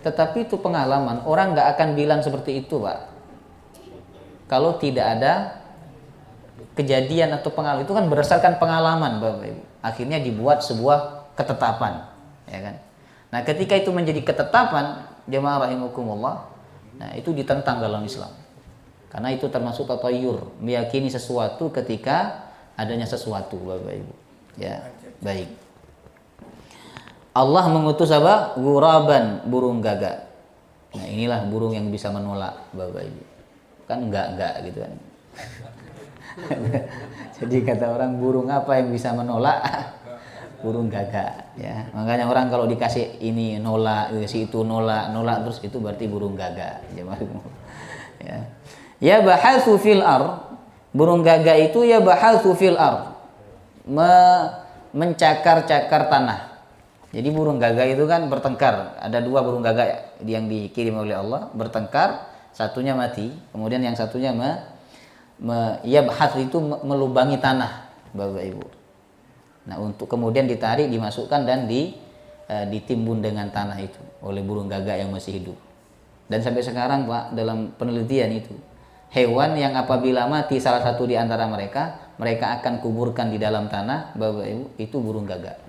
Tetapi itu pengalaman, orang nggak akan bilang seperti itu, Pak, kalau tidak ada kejadian atau pengalaman. Itu kan berdasarkan pengalaman, Bapak Ibu. Akhirnya dibuat sebuah ketetapan, ya kan? Nah, ketika itu menjadi ketetapan, jemaah rahimakumullah, nah itu ditentang dalam Islam. Karena itu termasuk tatayur, meyakini sesuatu ketika adanya sesuatu, Bapak Ibu. Ya, baik. Allah mengutus apa? Ghuraban, burung gagak. Nah, inilah burung yang bisa menolak, Bapak Ibu. Kan enggak gitu kan. Jadi kata orang, burung apa yang bisa menolak? Burung gagak, ya. Makanya orang kalau dikasih ini nolak, dikasih itu nolak terus, itu berarti burung gagak. Ya. Ya bahatsu fil ar, burung gagak itu ya bahatsu fil ar, mencakar-cakar tanah. Jadi burung gagak itu kan bertengkar. Ada dua burung gagak yang dikirim oleh Allah bertengkar, satunya mati, kemudian yang satunya ya bahatsu itu melubangi tanah, Bapak Ibu. Nah, untuk kemudian ditarik, dimasukkan dan ditimbun dengan tanah itu oleh burung gagak yang masih hidup. Dan sampai sekarang Pak, dalam penelitian itu, hewan yang apabila mati salah satu di antara mereka akan kuburkan di dalam tanah, Bapak Ibu, itu burung gagak.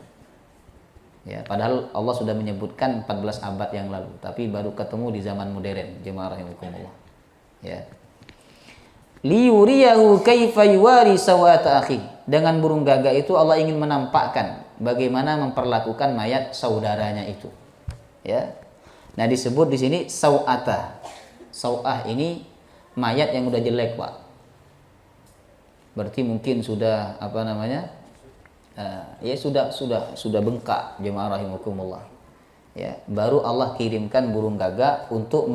Ya, padahal Allah sudah menyebutkan 14 abad yang lalu, tapi baru ketemu di zaman modern, jemaah rahimakumullah. Ya. Liyuriyahu kaifa yuwari sawata akhi. Dengan burung gagak itu Allah ingin menampakkan bagaimana memperlakukan mayat saudaranya itu. Ya. Nah, disebut di sini sawata. Sawah ini mayat yang udah jelek, Pak. Berarti mungkin sudah ya sudah bengkak, jemaah rahimakumullah. Ya, baru Allah kirimkan burung gagak untuk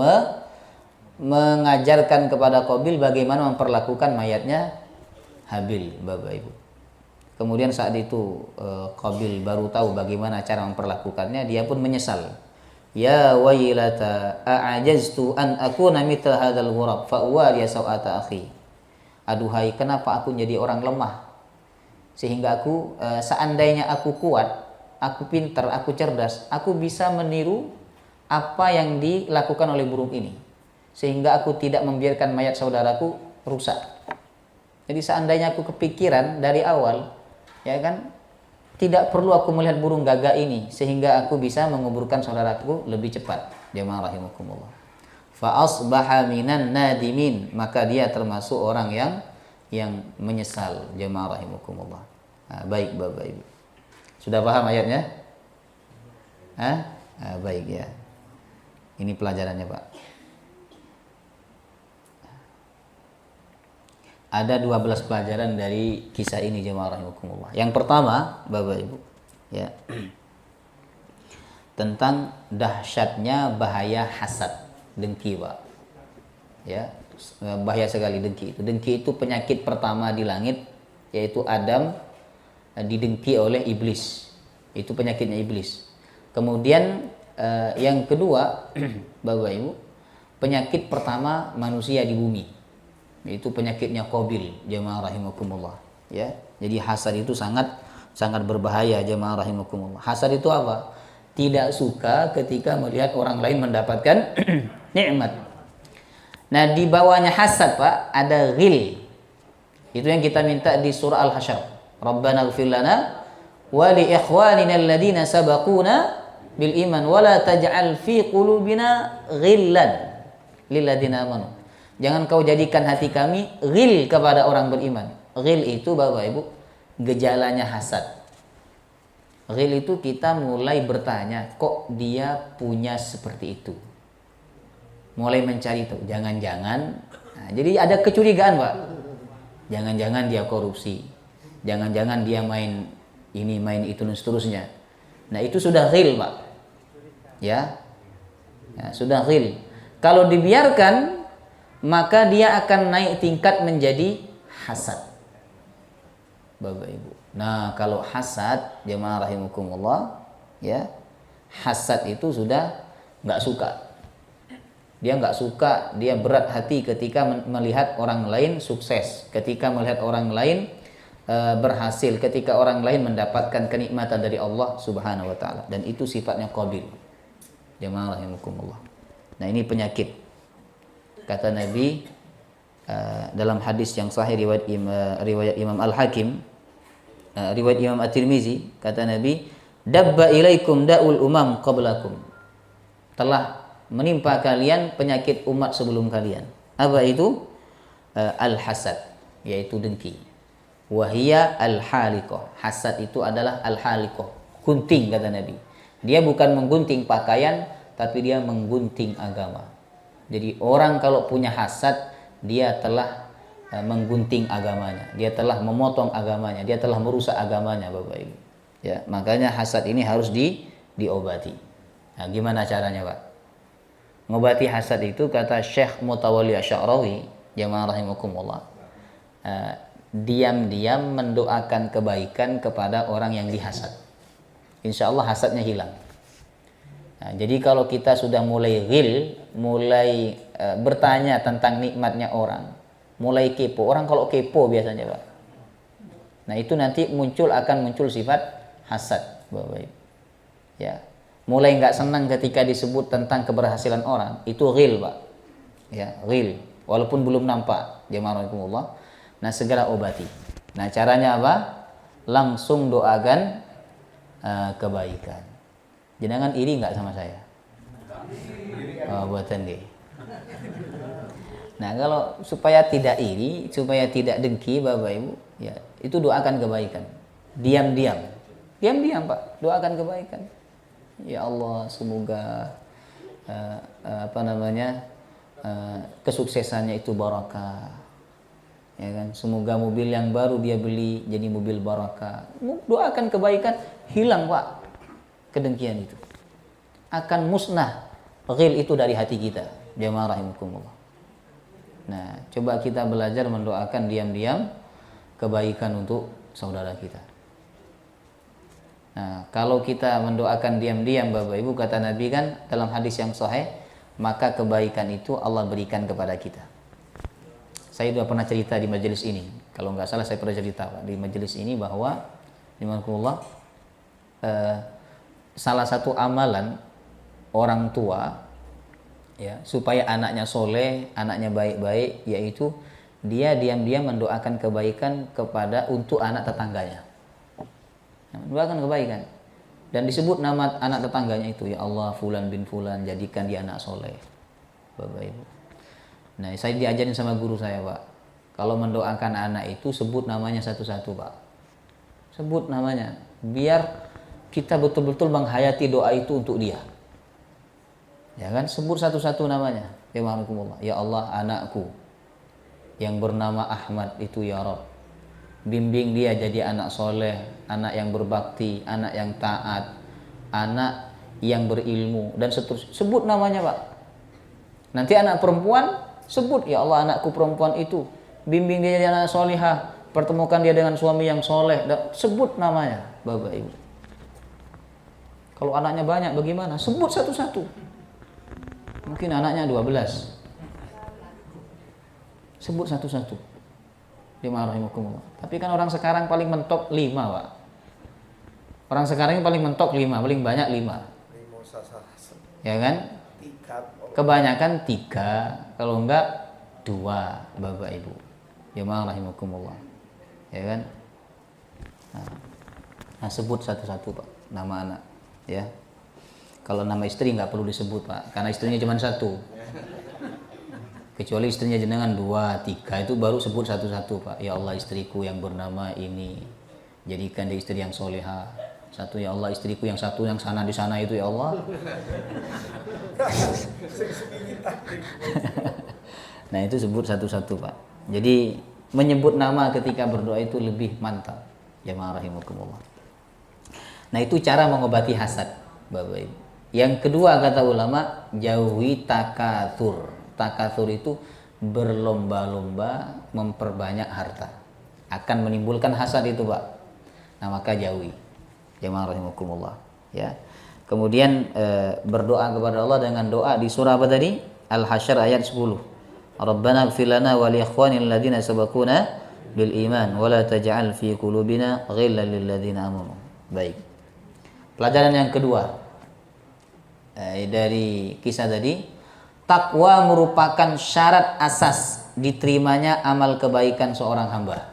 mengajarkan kepada Qabil bagaimana memperlakukan mayatnya Habil, Bapak Ibu. Kemudian saat itu Qabil baru tahu bagaimana cara memperlakukannya, dia pun menyesal. Ya wailata a'ajaztu an akuna mithla hadzal ghurab fa uwariya sawata akhi. Aduhai, kenapa aku jadi orang lemah? Sehingga aku seandainya aku kuat, aku pintar, aku cerdas, aku bisa meniru apa yang dilakukan oleh burung ini, sehingga aku tidak membiarkan mayat saudaraku rusak. Jadi seandainya aku kepikiran dari awal, ya kan, tidak perlu aku melihat burung gagak ini, sehingga aku bisa menguburkan saudaraku lebih cepat. Jemaah rahimakumullah. Fa asbaha minan nadimin, maka dia termasuk orang yang menyesal. Jemaah rahimakumullah. Nah, baik Bapak Ibu, sudah paham ayatnya? Baik ya. Ini pelajarannya Pak. Ada 12 pelajaran dari kisah ini, jemaah rahimakumullah. Yang pertama, Bapak Ibu, ya, tentang dahsyatnya bahaya hasad, dengki, Pak. Ya, bahaya sekali dengki itu. Dengki itu penyakit pertama di langit, yaitu Adam didengki oleh iblis. Itu penyakitnya iblis. Kemudian yang kedua, Bapak Ibu, penyakit pertama manusia di bumi, itu penyakitnya Qabil, jemaah rahimakumullah. Ya, jadi hasad itu sangat berbahaya, jemaah rahimakumullah. Hasad itu apa? Tidak suka ketika melihat orang lain mendapatkan nikmat. Nah, di bawahnya hasad, Pak, ada ghil. Itu yang kita minta di surah Al-Hasyr. Rabbana ighfir lana wa li ikhwanina alladhina sabaquna bil iman wa la taj'al fi qulubina ghillan lil ladzina amanu. Jangan kau jadikan hati kami ghil kepada orang beriman. Ghil itu, Bapak Ibu, gejalanya hasad. Ghil itu kita mulai bertanya, kok dia punya seperti itu? Mulai mencari tahu, jangan-jangan. Nah, jadi ada kecurigaan, Pak. Jangan-jangan dia korupsi. Jangan-jangan dia main ini, main itu, dan seterusnya. Nah, itu sudah ghil, Pak. Ya, sudah ghil. Kalau dibiarkan, maka dia akan naik tingkat menjadi hasad, Bapak Ibu. Nah, kalau hasad, jemaah rahimakumullah, ya, hasad itu sudah nggak suka. Dia nggak suka, dia berat hati ketika melihat orang lain sukses, ketika melihat orang lain berhasil, ketika orang lain mendapatkan kenikmatan dari Allah Subhanahu wa taala, dan itu sifatnya Qabil. Jemaah rahimakumullah. Nah, ini penyakit. Kata Nabi dalam hadis yang sahih riwayat Imam Al-Hakim, riwayat Imam At-Tirmizi, kata Nabi, dabba ilaikum da'ul umam qablakum. Telah menimpa kalian penyakit umat sebelum kalian. Apa itu? Al-hasad, yaitu dengki. Wahia al-haliqah. Hasad itu adalah al-haliqah, gunting, kata Nabi. Dia bukan menggunting pakaian, tapi dia menggunting agama. Jadi orang kalau punya hasad, dia telah menggunting agamanya, dia telah memotong agamanya, dia telah merusak agamanya, Bapak Ibu. Ya, makanya hasad ini harus diobati. Nah, gimana caranya, Pak? Ngobati hasad itu, kata Syekh Mutawalli Asy'arawi, jamaah rahimakumullah, diam-diam mendoakan kebaikan kepada orang yang dihasad. Insya Allah hasadnya hilang. Nah, jadi kalau kita sudah mulai ghil, mulai bertanya tentang nikmatnya orang, mulai kepo. Orang kalau kepo biasanya, Pak. Nah, itu nanti akan muncul sifat hasad, Bapak Ibu. Ya. mulai nggak senang ketika disebut tentang keberhasilan orang, itu ghil, Pak. Ya, ghil. Walaupun belum nampak, jemaah rahimakumullah. Nah, segera obati. Nah, caranya apa? Langsung doakan kebaikan. Jangan iri nggak sama saya? Oh, buatan deh. Nah, kalau supaya tidak iri, supaya tidak dengki, Bapak Ibu, ya, itu doakan kebaikan. Diam-diam. Diam-diam, Pak. Doakan kebaikan. Ya Allah, semoga kesuksesannya itu barakah. Ya kan? Semoga mobil yang baru dia beli jadi mobil barakah. Doakan kebaikan, hilang, Pak, kedengkian itu. Akan musnah ghil itu dari hati kita. Jamaah rahimakumullah. Nah, coba kita belajar mendoakan diam-diam kebaikan untuk saudara kita. Nah, kalau kita mendoakan diam-diam, Bapak Ibu, kata Nabi kan dalam hadis yang sahih, maka kebaikan itu Allah berikan kepada kita. Saya sudah pernah cerita di majelis ini. Kalau nggak salah saya pernah cerita, Pak, di majelis ini bahwa salah satu amalan orang tua, ya, supaya anaknya soleh, anaknya baik-baik, yaitu dia diam-diam mendoakan kebaikan untuk anak tetangganya. Mendoakan kebaikan. Dan disebut nama anak tetangganya itu, ya Allah, fulan bin fulan, jadikan dia anak soleh. Bapak Ibu. Nah, saya diajarin sama guru saya, Pak. Kalau mendoakan anak itu, sebut namanya satu-satu, Pak. Sebut namanya. Biar kita betul-betul menghayati doa itu untuk dia. Ya kan, sebut satu-satu namanya. Ya Allah, anakku yang bernama Ahmad itu, ya Rabb, bimbing dia jadi anak soleh, anak yang berbakti, anak yang taat, anak yang berilmu, dan seterusnya. Sebut namanya, Pak. Nanti anak perempuan, sebut, ya Allah, anakku perempuan itu, bimbing dia jadi anak solihah, pertemukan dia dengan suami yang soleh. Sebut namanya, Bapak Ibu. Kalau anaknya banyak bagaimana? Sebut satu-satu. Mungkin anaknya 12. Sebut satu-satu. Tapi kan orang sekarang paling mentok 5, Pak. Orang sekarang paling mentok 5, paling banyak 5. Ya kan? Kebanyakan 3, kalau enggak 2, Bapak Ibu. Jemaah rahimakumullah. Ya kan? Nah, sebut satu-satu, Pak, nama anak, ya. Kalau nama istri nggak perlu disebut, Pak, karena istrinya cuma 1. Kecuali istrinya jenengan 2, 3, itu baru sebut satu-satu, Pak. Ya Allah, istriku yang bernama ini, jadikan dia istri yang soleha. 1, ya Allah, istriku yang 1 yang sana di sana itu, ya Allah. Nah, itu sebut satu-satu, Pak. Jadi menyebut nama ketika berdoa itu lebih mantap. Jamaah rahimakumullah. Nah, itu cara mengobati hasad, Bapak Ibu. Yang kedua, kata ulama, jauhi takatsur. Takatsur itu berlomba-lomba memperbanyak harta. Akan menimbulkan hasad itu, Pak. Nah, maka jauhi. Jamaah rahimakumullah, ya. Kemudian berdoa kepada Allah dengan doa di surah apa tadi? Al-Hasyr ayat 10. Rabbana ighfir lana wa li ikhwanil ladzina sabaquna bil iman wa la taj'al fi qulubina ghillan lil ladzina amanu. Baik. Pelajaran yang kedua dari kisah tadi, takwa merupakan syarat asas diterimanya amal kebaikan seorang hamba.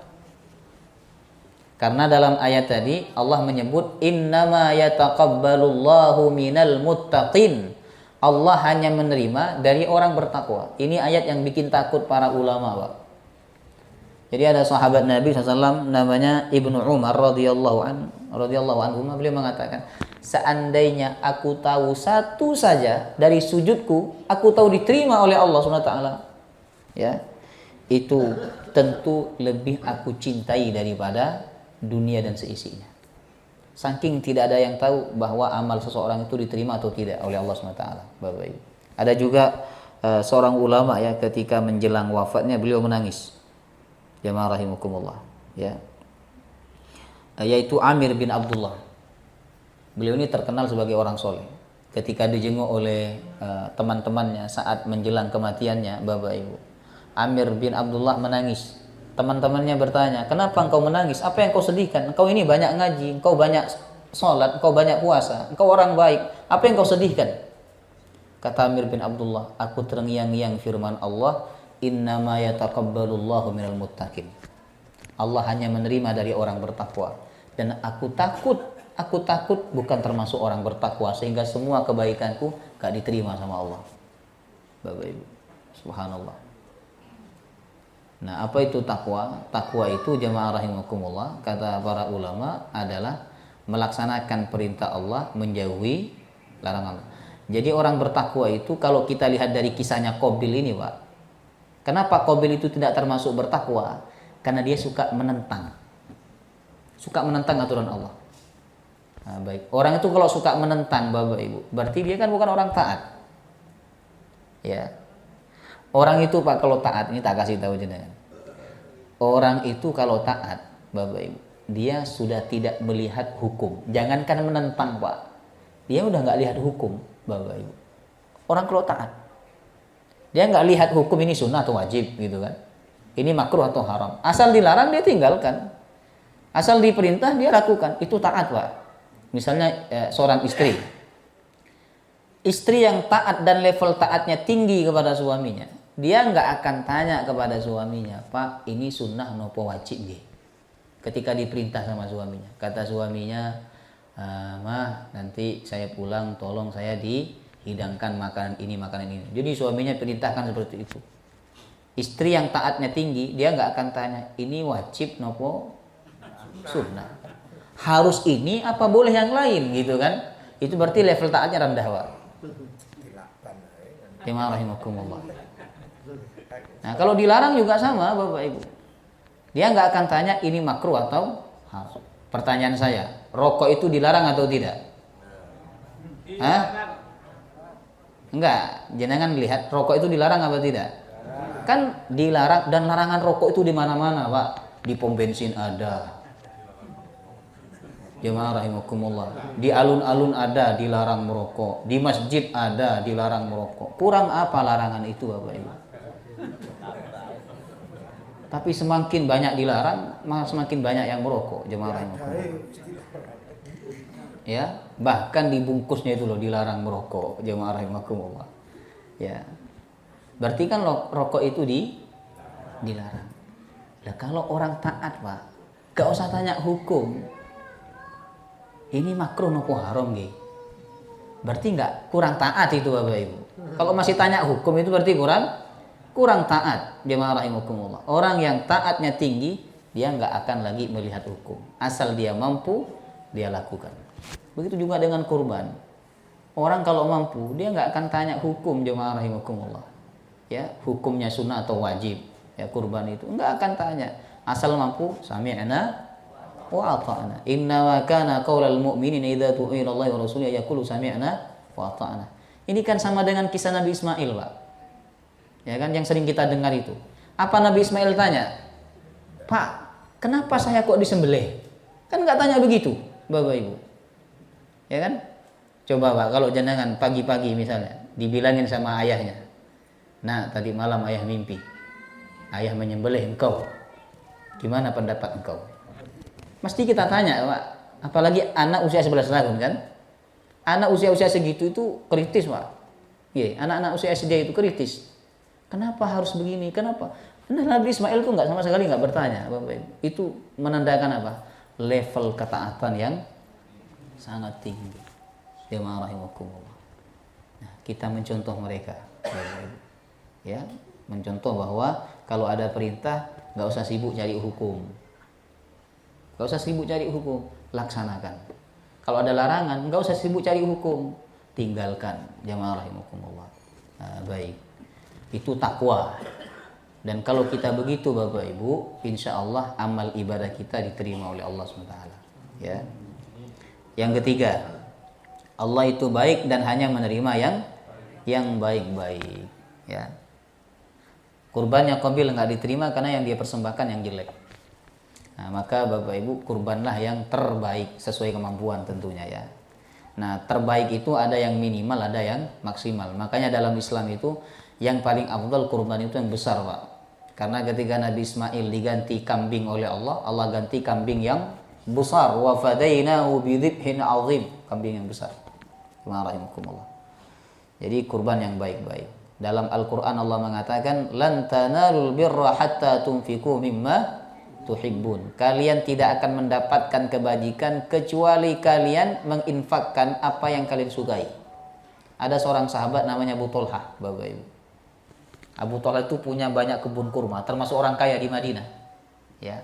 Karena dalam ayat tadi Allah menyebut innama yataqabbalullahu minal muttaqin. Allah hanya menerima dari orang bertakwa. Ini ayat yang bikin takut para ulama, Pak. Jadi ada sahabat Nabi SAW namanya Ibnu Umar radhiyallahu anhu, beliau mengatakan, seandainya aku tahu satu saja dari sujudku, aku tahu diterima oleh Allah SWT, ya, itu tentu lebih aku cintai daripada dunia dan seisinya. Saking tidak ada yang tahu bahwa amal seseorang itu diterima atau tidak oleh Allah SWT, Bapak Ibu. Ada juga seorang ulama, ya, ketika menjelang wafatnya beliau menangis. Jamaah rahimakumullah, ya. Yaitu Amir bin Abdullah. Beliau ini terkenal sebagai orang soleh. Ketika dijenguk oleh teman-temannya saat menjelang kematiannya, Bapak Ibu, Amir bin Abdullah menangis. Teman-temannya bertanya, kenapa engkau menangis? Apa yang kau sedihkan? Engkau ini banyak ngaji, engkau banyak
sholat, engkau banyak puasa, engkau orang baik, apa yang kau sedihkan? Kata Amir bin Abdullah, aku terngiang-ngiang firman Allah, innama yataqabbalullahu minal muttaqin. Allah hanya menerima dari orang bertakwa. Dan aku takut bukan termasuk orang bertakwa, sehingga semua kebaikanku gak diterima sama Allah. Bapak Ibu, subhanallah. Nah, apa itu takwa? Takwa itu jamaah rahimakumullah, kata para ulama, adalah melaksanakan perintah Allah, menjauhi larangan Allah. Jadi orang bertakwa itu, kalau kita lihat dari kisahnya Qabil ini, Pak. Kenapa Qabil itu tidak termasuk bertakwa? Karena dia suka menentang. Suka menentang aturan Allah. Nah, baik. Orang itu kalau suka menentang, Bapak Ibu, berarti dia kan bukan orang taat. Ya. Orang itu, Pak, kalau taat, ini tak kasih tahu jenengan. Orang itu kalau taat, Bapak Ibu, dia sudah tidak melihat hukum. Jangankan menentang, Pak. Dia udah nggak lihat hukum, Bapak Ibu. Orang kalau taat, dia nggak lihat hukum ini sunnah atau wajib gitu kan. Ini makruh atau haram. Asal dilarang dia tinggalkan. Asal diperintah dia lakukan. Itu taat, Pak. Misalnya seorang istri. Istri yang taat dan level taatnya tinggi kepada suaminya, dia nggak akan tanya kepada suaminya, Pak, ini sunnah nopo wajib nggih. Ketika diperintah sama suaminya, kata suaminya, Mah, nanti saya pulang tolong saya dihidangkan makanan ini. Jadi suaminya perintahkan seperti itu. Istri yang taatnya tinggi, dia nggak akan tanya, ini wajib nopo sunnah. Harus ini apa boleh yang lain gitu kan? Itu berarti level taatnya rendah, Pak. Bismillahirrahmanirrahim. Nah, kalau dilarang juga sama, Bapak Ibu. Dia nggak akan tanya ini makruh atau haram. Pertanyaan saya, rokok itu dilarang atau tidak? Hah? Enggak, jangan lihat rokok itu dilarang apa tidak? Kan dilarang, dan larangan rokok itu di mana-mana, Pak. Di pom bensin ada. Jemaah rahimakumullah. Di alun-alun ada dilarang merokok, di masjid ada dilarang merokok. Kurang apa larangan itu, Bapak Ibu? Tapi semakin banyak dilarang, maka semakin banyak yang merokok, jemaah rahimakumullah. Ya, bahkan dibungkusnya itu loh dilarang merokok, jemaah rahimakumullah. Ya. Berarti kan rokok itu dilarang. Nah, kalau orang taat, Pak, gak usah tanya hukum. Ini makruh nopo haram nggih. Berarti enggak kurang taat itu, Bapak Ibu. Kalau masih tanya hukum itu berarti kurang taat. Jemaah rahimakumullah. Orang yang taatnya tinggi, dia enggak akan lagi melihat hukum. Asal dia mampu, dia lakukan. Begitu juga dengan kurban. Orang kalau mampu, dia enggak akan tanya hukum, jemaah rahimakumullah. Ya, hukumnya sunnah atau wajib. Ya, kurban itu enggak akan tanya. Asal mampu, sami'na wa ata'na. Inna wa kana qaulal mu'minina idza du'u ila Allah wa rasulihi yaqulu sami'na wa ata'na. Ini kan sama dengan kisah Nabi Ismail, Pak. Ya kan, yang sering kita dengar itu. Apa Nabi Ismail tanya? Pak, kenapa saya kok disembelih? Kan enggak tanya begitu, Bapak Ibu. Ya kan? Coba, Pak, kalau jenengan pagi-pagi misalnya dibilangin sama ayahnya, nah, tadi malam ayah mimpi. Ayah menyembelih engkau. Gimana pendapat engkau? Mesti kita tanya, Pak. Apalagi anak usia 11 tahun kan? Anak usia-usia segitu itu kritis, Pak. Iya, anak-anak usia SD itu kritis. Kenapa harus begini? Kenapa? Karena Nabi Ismail itu sama sekali nggak bertanya, Bapak. Itu menandakan apa? Level ketaatan yang sangat tinggi. Jemaah rahimakumullah. Nah, kita mencontoh mereka, Bapak. Ya, mencontoh bahwa kalau ada perintah nggak usah sibuk cari hukum, nggak usah sibuk cari hukum, laksanakan. Kalau ada larangan nggak usah sibuk cari hukum, tinggalkan. Jamaah rahimakumullah. Nah, baik, itu takwa. Dan kalau kita begitu, Bapak Ibu, insya Allah amal ibadah kita diterima oleh Allah SWT. Ya. Yang ketiga, Allah itu baik dan hanya menerima yang baik-baik. Ya. Kurbannya Qabil nggak diterima karena yang dia persembahkan yang jelek. Nah, maka Bapak Ibu, kurbanlah yang terbaik sesuai kemampuan tentunya ya. Nah, terbaik itu ada yang minimal, ada yang maksimal. Makanya dalam Islam itu yang paling afdal kurban itu yang besar, Pak. Karena ketika Nabi Ismail diganti kambing oleh Allah, Allah ganti kambing yang besar, wa fadainahu bidzibhin azim, kambing yang besar. Rahimakumullah. Jadi kurban yang baik-baik. Dalam Al-Qur'an Allah mengatakan lan tanalul birra hatta tunfiqu mimma tuhibbun. Kalian tidak akan mendapatkan kebajikan kecuali kalian menginfakkan apa yang kalian sukai. Ada seorang sahabat namanya Abu Thalhah, Bapak Ibu. Abu Thalhah itu punya banyak kebun kurma, termasuk orang kaya di Madinah. Ya.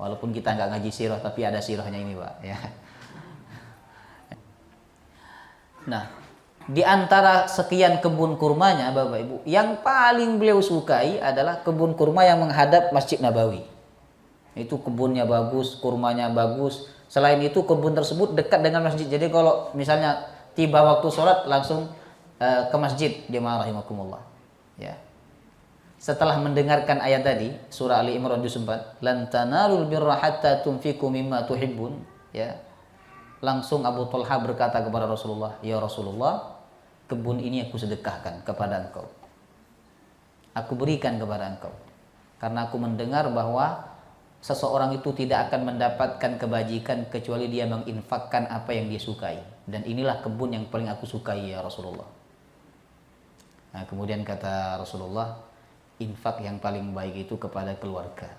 Walaupun kita nggak ngaji sirah, tapi ada sirahnya ini, Pak, ya. Nah, di antara sekian kebun kurmanya, Bapak Ibu, yang paling beliau sukai adalah kebun kurma yang menghadap Masjid Nabawi. Itu kebunnya bagus, kurmanya bagus. Selain itu kebun tersebut dekat dengan masjid. Jadi kalau misalnya tiba waktu sholat langsung ke masjid, jemaah rahimakumullah. Ya. Setelah mendengarkan ayat tadi, surah Ali Imran juz 4, lan tanalul birra hatta tunfiqu mimma tuhibbun, ya. Langsung Abu Thalhah berkata kepada Rasulullah, "Ya Rasulullah, kebun ini aku sedekahkan kepada engkau. Aku berikan kepada engkau. Karena aku mendengar bahwa seseorang itu tidak akan mendapatkan kebajikan kecuali dia menginfakkan apa yang dia sukai. Dan inilah kebun yang paling aku sukai ya Rasulullah." Nah, kemudian kata Rasulullah, infak yang paling baik itu kepada keluarga.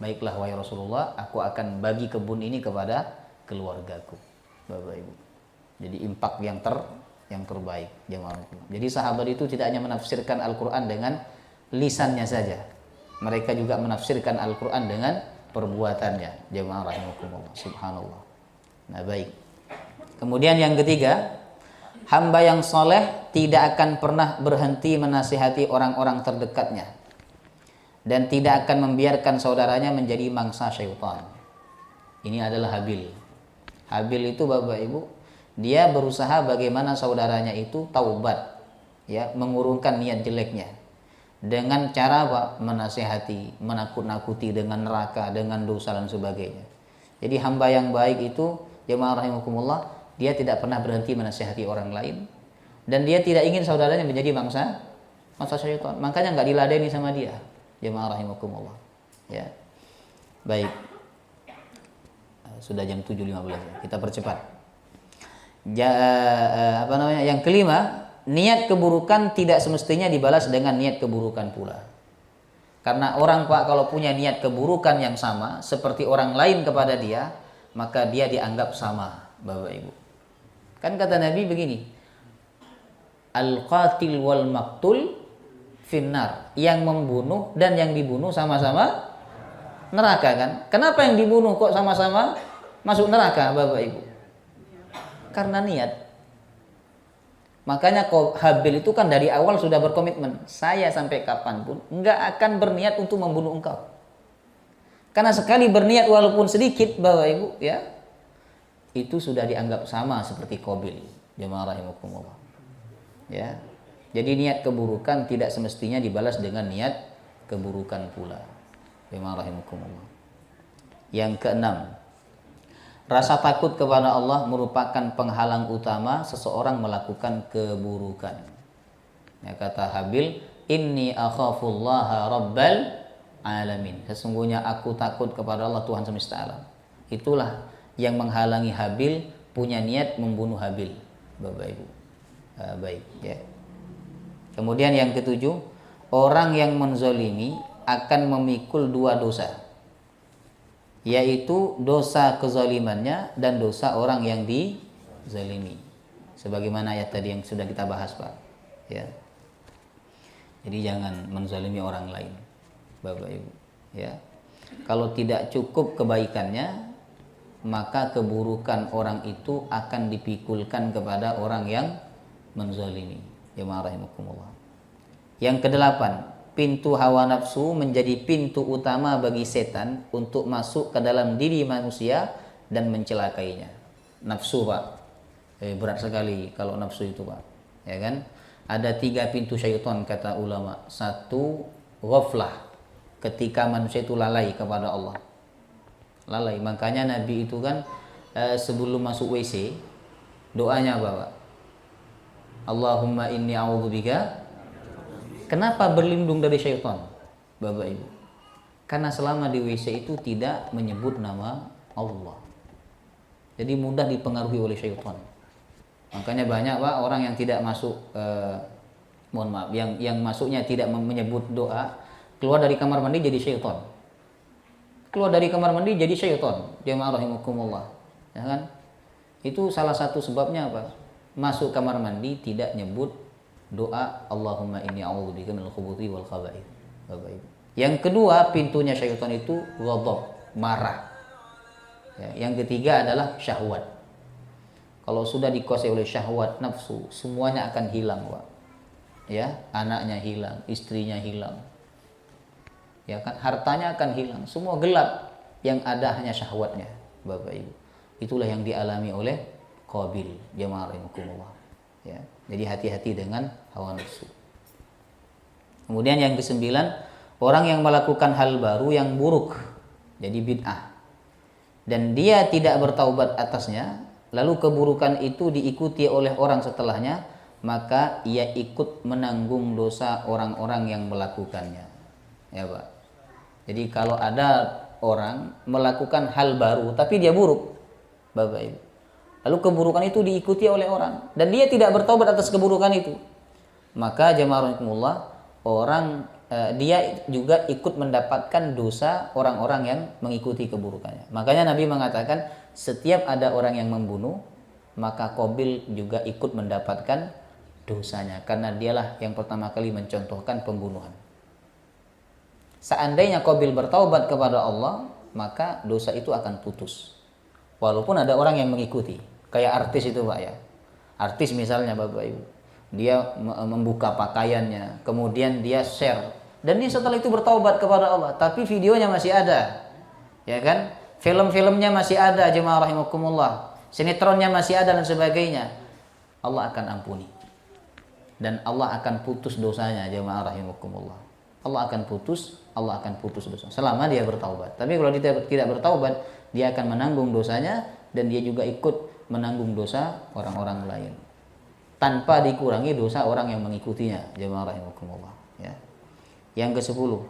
Baiklah wahai Rasulullah, aku akan bagi kebun ini kepada keluargaku, Bapak Ibu. Jadi infak yang terbaik, jemaah. Jadi sahabat itu tidak hanya menafsirkan Al-Qur'an dengan lisannya saja. Mereka juga menafsirkan Al-Qur'an dengan perbuatannya, jemaah rahimakumullah. Subhanallah. Nah, baik. Kemudian yang ketiga, hamba yang soleh tidak akan pernah berhenti menasihati orang-orang terdekatnya dan tidak akan membiarkan saudaranya menjadi mangsa syaitan. Ini adalah Habil. Habil itu Bapak Ibu, dia berusaha bagaimana saudaranya itu taubat, ya, mengurungkan niat jeleknya dengan cara apa? Menasihati, menakut-nakuti dengan neraka, dengan dosa dan sebagainya. Jadi hamba yang baik itu, jemaah rahimakumullah, dia tidak pernah berhenti menasihati orang lain dan dia tidak ingin saudaranya menjadi mangsa syaitan. Makanya nggak diladeni sama dia, jemaah rahimakumullah. Ya. Baik. Sudah jam 7.15 ya. Kita percepat. Yang kelima, niat keburukan tidak semestinya dibalas dengan niat keburukan pula. Karena orang Pak kalau punya niat keburukan yang sama seperti orang lain kepada dia, maka dia dianggap sama, Bapak Ibu. Kan kata Nabi begini, al-qatil wal maqtul finnar, yang membunuh dan yang dibunuh sama-sama neraka kan? Kenapa yang dibunuh kok sama-sama masuk neraka, Bapak Ibu? Karena niat. Makanya Habil itu kan dari awal sudah berkomitmen, saya sampai kapanpun enggak akan berniat untuk membunuh engkau. Karena sekali berniat walaupun sedikit, Bapak Ibu, ya, itu sudah dianggap sama seperti Qabil, jemaah rahimakumullah. Ya. Jadi niat keburukan tidak semestinya dibalas dengan niat keburukan pula, jemaah rahimakumullah. Yang keenam, rasa takut kepada Allah merupakan penghalang utama seseorang melakukan keburukan. Ya, kata Habil, inni akhafullaha rabbal alamin. Sesungguhnya aku takut kepada Allah Tuhan semesta alam. Itulah yang menghalangi Habil punya niat membunuh Habil, Bapak Ibu. Baik, ya. Kemudian yang ketujuh, orang yang menzalimi akan memikul dua dosa, yaitu dosa kezalimannya dan dosa orang yang dizalimi. Sebagaimana ayat tadi yang sudah kita bahas, Pak. Ya. Jadi jangan menzalimi orang lain, Bapak Ibu. Ya. Kalau tidak cukup kebaikannya, maka keburukan orang itu akan dipikulkan kepada orang yang menzalimi. Jemaah rahimakumullah. Yang kedelapan, pintu hawa nafsu menjadi pintu utama bagi setan untuk masuk ke dalam diri manusia dan mencelakainya. Nafsu, Pak. Berat sekali kalau nafsu itu, Pak. Ya kan? Ada 3 pintu syaitan kata ulama. 1, ghaflah, ketika manusia itu lalai kepada Allah. Lalai. Makanya Nabi itu kan sebelum masuk WC doanya apa, Pak? Allahumma inni a'udzubika. Kenapa berlindung dari syaitan, Bapak Ibu? Karena selama di WC itu tidak menyebut nama Allah. Jadi mudah dipengaruhi oleh syaitan. Makanya banyak Pak orang yang tidak masuk mohon maaf, yang masuknya tidak menyebut doa, keluar dari kamar mandi jadi syaitan. Keluar dari kamar mandi jadi syaitan. Jamaah rahimakumullah. Ya kan? Itu salah satu sebabnya apa? Masuk kamar mandi tidak nyebut doa Allahumma inni a'udzubika minal khubuthi wal khaba'ith. Yang kedua, pintunya syaitan itu ghadab, marah. Ya, yang ketiga adalah syahwat. Kalau sudah dikuasai oleh syahwat nafsu, semuanya akan hilang, Pak. Ya, anaknya hilang, istrinya hilang. Ya kan, hartanya akan hilang, semua gelap. Yang ada hanya syahwatnya, Bapak Ibu. Itulah yang dialami oleh Qabil, jamaah rahimakumullah. Ya, jadi hati-hati dengan hawa nafsu. Kemudian yang kesembilan, orang yang melakukan hal baru yang buruk, jadi bid'ah, dan dia tidak bertaubat atasnya, lalu keburukan itu diikuti oleh orang setelahnya, maka ia ikut menanggung dosa orang-orang yang melakukannya. Ya Pak. Jadi kalau ada orang melakukan hal baru tapi dia buruk, Bapak Ibu, lalu keburukan itu diikuti oleh orang dan dia tidak bertaubat atas keburukan itu, maka jamaah rahimakumullah, orang dia juga ikut mendapatkan dosa orang-orang yang mengikuti keburukannya. Makanya Nabi mengatakan setiap ada orang yang membunuh, maka Qabil juga ikut mendapatkan dosanya, karena dialah yang pertama kali mencontohkan pembunuhan. Seandainya Qabil bertaubat kepada Allah, maka dosa itu akan putus. Walaupun ada orang yang mengikuti, kayak artis itu Pak ya. Artis misalnya Bapak Ibu, dia membuka pakaiannya, kemudian dia share, dan dia setelah itu bertaubat kepada Allah, tapi videonya masih ada, ya kan? Film-filmnya masih ada, jemaah rahimakumullah, sinetronnya masih ada dan sebagainya. Allah akan ampuni dan Allah akan putus dosanya, jemaah rahimakumullah. Allah akan putus dosa selama dia bertaubat. Tapi kalau dia tidak bertaubat, dia akan menanggung dosanya dan dia juga ikut menanggung dosa orang-orang lain, tanpa dikurangi dosa orang yang mengikutinya, jemaah rahimakumullah. Ya. Yang ke-10,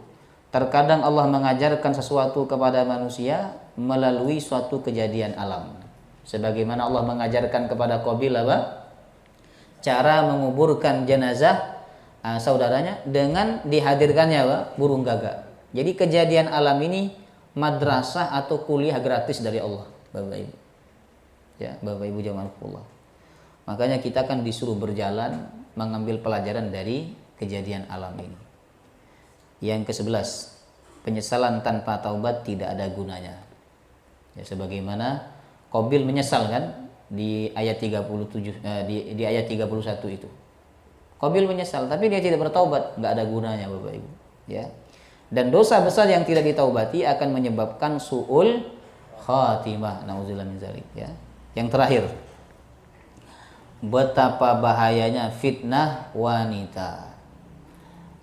terkadang Allah mengajarkan sesuatu kepada manusia melalui suatu kejadian alam. Sebagaimana Allah mengajarkan kepada Qabil apa? Cara menguburkan jenazah saudaranya dengan dihadirkannya apa? Burung gagak. Jadi kejadian alam ini madrasah atau kuliah gratis dari Allah, Bapak Ibu. Ya, Bapak Ibu jamaah Allah. Makanya kita kan disuruh berjalan mengambil pelajaran dari kejadian alam ini. Yang ke-11, penyesalan tanpa taubat tidak ada gunanya. Ya, sebagaimana Qabil menyesal kan di ayat 37 di ayat 31 itu. Qabil menyesal tapi dia tidak bertaubat, enggak ada gunanya Bapak Ibu, ya. Dan dosa besar yang tidak ditaubati akan menyebabkan su'ul khatimah. Nauzubillah min dzalik, ya. Yang terakhir, betapa bahayanya fitnah wanita.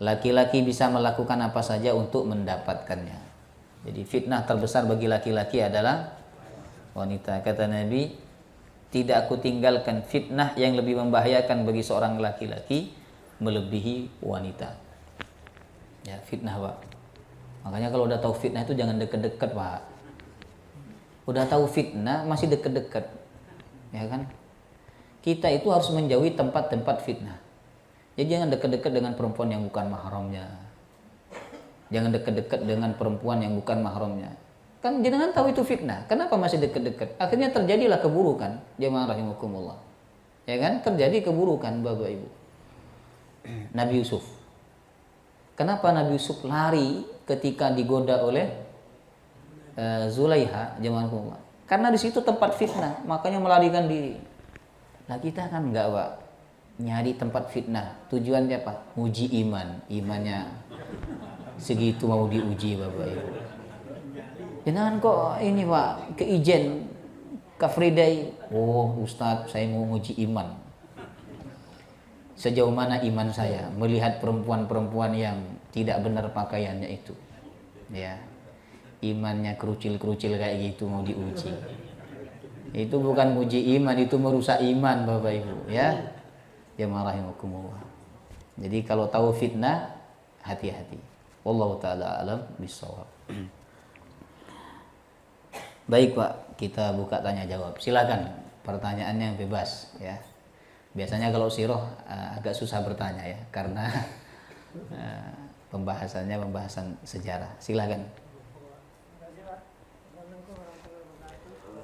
Laki-laki bisa melakukan apa saja untuk mendapatkannya. Jadi fitnah terbesar bagi laki-laki adalah wanita. Kata Nabi, tidak aku tinggalkan fitnah yang lebih membahayakan bagi seorang laki-laki melebihi wanita. Ya, fitnah Pak. Makanya kalau udah tahu fitnah itu jangan deket-deket Pak. Udah tahu fitnah masih deket-deket, ya kan? Kita itu harus menjauhi tempat-tempat fitnah. Jadi jangan dekat-dekat dengan perempuan yang bukan mahramnya. Jangan dekat-dekat dengan perempuan yang bukan mahramnya. Kan jangan tahu itu fitnah. Kenapa masih dekat-dekat? Akhirnya terjadilah keburukan. Jemaah rahimakumullah. Ya kan? Terjadi keburukan Bapak Ibu. Nabi Yusuf. Kenapa Nabi Yusuf lari ketika digoda oleh Zulaiha, jemaah rahimakumullah? Karena di situ tempat fitnah, makanya melarikan diri. Nah kita kan enggak Pak, nyari tempat fitnah, tujuannya apa? Uji iman, imannya segitu mau diuji Bapak Ibu. Jangan kok ini Pak, ke Ijen, ke Friday, oh Ustadz saya mau uji iman. Sejauh mana iman saya melihat perempuan-perempuan yang tidak benar pakaiannya itu, ya, imannya kerucil-kerucil kayak gitu mau diuji. Itu bukan uji iman, itu merusak iman Bapak Ibu, ya. Jamaah rahimakumullah. Jadi kalau tahu fitnah, hati-hati. Wallahu taala alam bisawab. Baik Pak, kita buka tanya jawab. Silakan, pertanyaannya bebas ya. Biasanya kalau siroh agak susah bertanya ya, karena pembahasan sejarah. Silakan.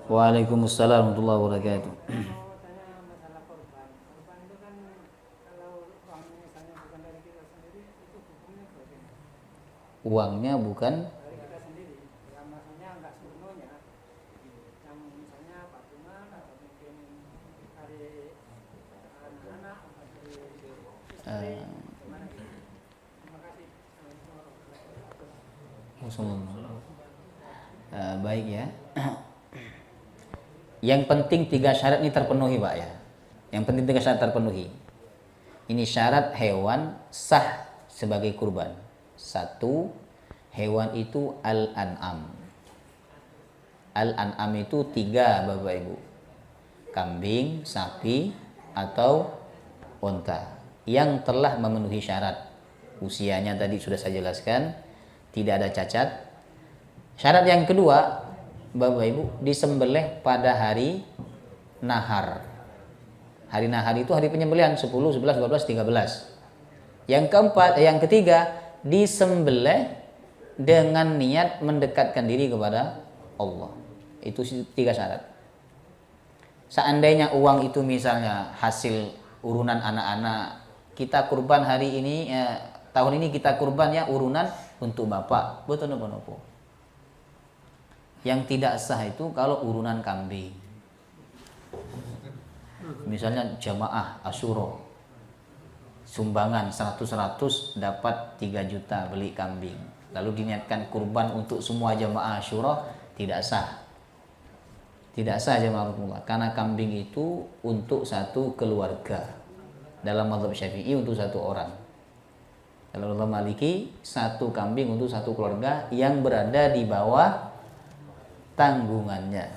Waalaikumsalam warahmatullahi wabarakatuh. Uangnya bukan baik ya. Yang penting 3 syarat ini terpenuhi Pak ya. Yang penting 3 syarat terpenuhi. Ini syarat hewan sah sebagai kurban. 1, hewan itu al-an'am. Al-an'am itu 3 Bapak Ibu. Kambing, sapi, atau unta yang telah memenuhi syarat. Usianya tadi sudah saya jelaskan, tidak ada cacat. Syarat yang kedua, Bapak Ibu, disembelih pada hari nahar. Hari nahar itu hari penyembelihan 10, 11, 12, 13. Yang ketiga, disembelih dengan niat mendekatkan diri kepada Allah. Itu 3 syarat. Seandainya uang itu misalnya hasil urunan anak-anak, kita kurban hari ini, tahun ini kita kurban ya urunan untuk bapak, betul nopo. Yang tidak sah itu kalau urunan kambing. Misalnya jamaah Asyura, sumbangan 100 dapat 3 juta beli kambing. Lalu diniatkan kurban untuk semua jamaah Asyura, tidak sah. Tidak sah jamaah Rasulullah, karena kambing itu untuk satu keluarga. Dalam mazhab Syafi'i untuk 1 orang. Dalam mazhab Maliki 1 kambing untuk 1 keluarga yang berada di bawah tanggungannya.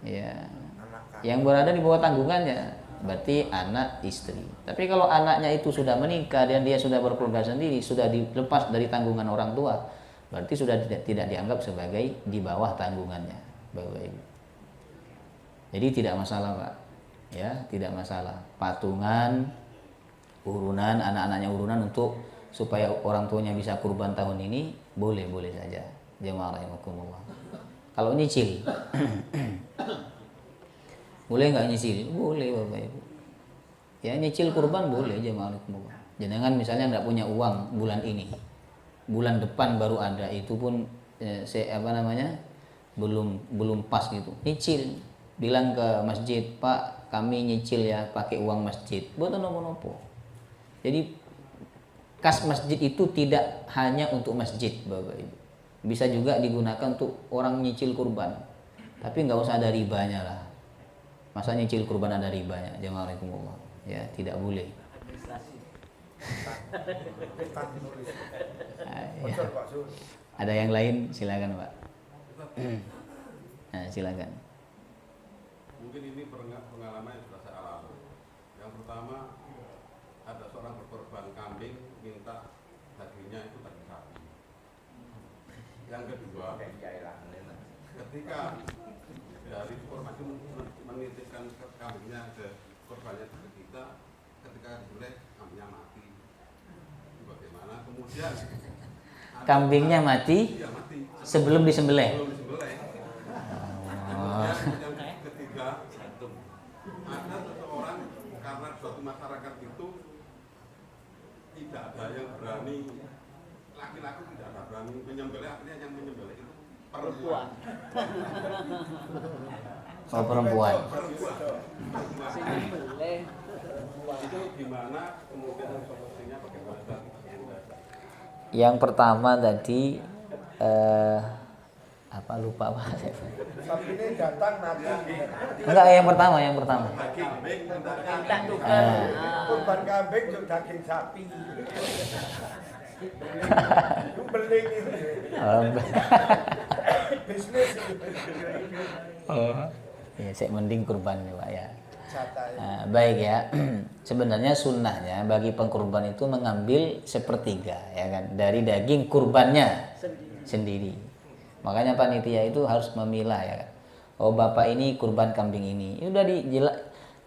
Ya. Yang berada di bawah tanggungannya berarti anak istri. Tapi kalau anaknya itu sudah menikah dan dia sudah berkeluarga sendiri, sudah dilepas dari tanggungan orang tua, berarti sudah tidak dianggap sebagai di bawah tanggungannya, Bapak Ibu. Jadi tidak masalah, Pak. Ya, tidak masalah. Patungan, urunan, anak-anaknya urunan untuk supaya orang tuanya bisa kurban tahun ini, boleh saja. Jamaah rahimakumullah. Kalau nyicil, boleh nggak nyicil? Boleh Bapak Ibu. Ya nyicil kurban boleh jamaah rahimakumullah. Jangan misalnya nggak punya uang bulan ini, bulan depan baru ada, itu pun belum pas gitu. Nyicil, bilang ke masjid, Pak kami nyicil ya pakai uang masjid. Buat nopo. Jadi kas masjid itu tidak hanya untuk masjid Bapak Ibu. Bisa juga digunakan untuk orang nyicil kurban. Tapi nggak usah ada ribanya lah. Masa nyicil kurban ada ribanya? Jamaah rahimakumullah. Ya, tidak boleh. Ya. Ada yang lain? Silakan, Pak. Nah, silakan.
Mungkin ini pengalaman yang sudah saya alami. Yang pertama, ada seorang berkorban kambing minta dagingnya itu daging sapi. Yang kedua, ketika dari korban itu menitipkan kambingnya ke korbannya ke kita, ketika disembelih kambingnya mati. Bagaimana? Kemudian
kambingnya mati,
iya, mati.
Sebelum disembelih.
Kemudian yang ketiga, ada seseorang karena suatu masyarakat itu tidak ada yang berani, laki-laki tidak ada berani menyembelih, akhirnya yang menyembelih itu perempuan.
Oh, perempuan.
Itu gimana kemudian solusinya bagaimana?
Yang pertama tadi lupa Pak.
Sapi ini datang mati.
Enggak, yang pertama.
Kurban kambing juga daging sapi. Itu beling itu. Bisnis.
Ya, saya mending kurban ya Pak ya. Baik ya. Sebenarnya sunnahnya bagi pengkurban itu mengambil 1/3 ya kan dari daging kurbannya sendiri. Makanya panitia itu harus memilah ya kan. Oh bapak ini kurban kambing ini. Ya udah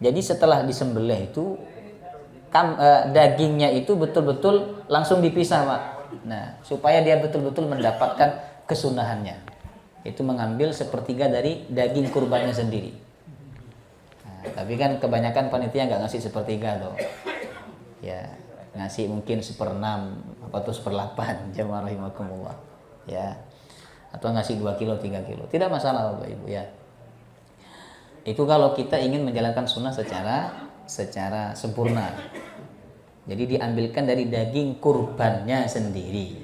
jadi setelah disembelih itu dagingnya itu betul-betul langsung dipisah Pak. Nah supaya dia betul-betul mendapatkan kesunahannya. Itu mengambil sepertiga dari daging kurbannya sendiri. Nah, tapi kan kebanyakan panitia nggak ngasih sepertiga tuh. Ya ngasih mungkin 1/6 apa tuh 1/8 jamaah rahimakumullah. Ya. Atau ngasih 2 kilo 3 kilo tidak masalah Bapak Ibu ya. Itu kalau kita ingin menjalankan sunnah secara sempurna. Jadi diambilkan dari daging kurbannya sendiri.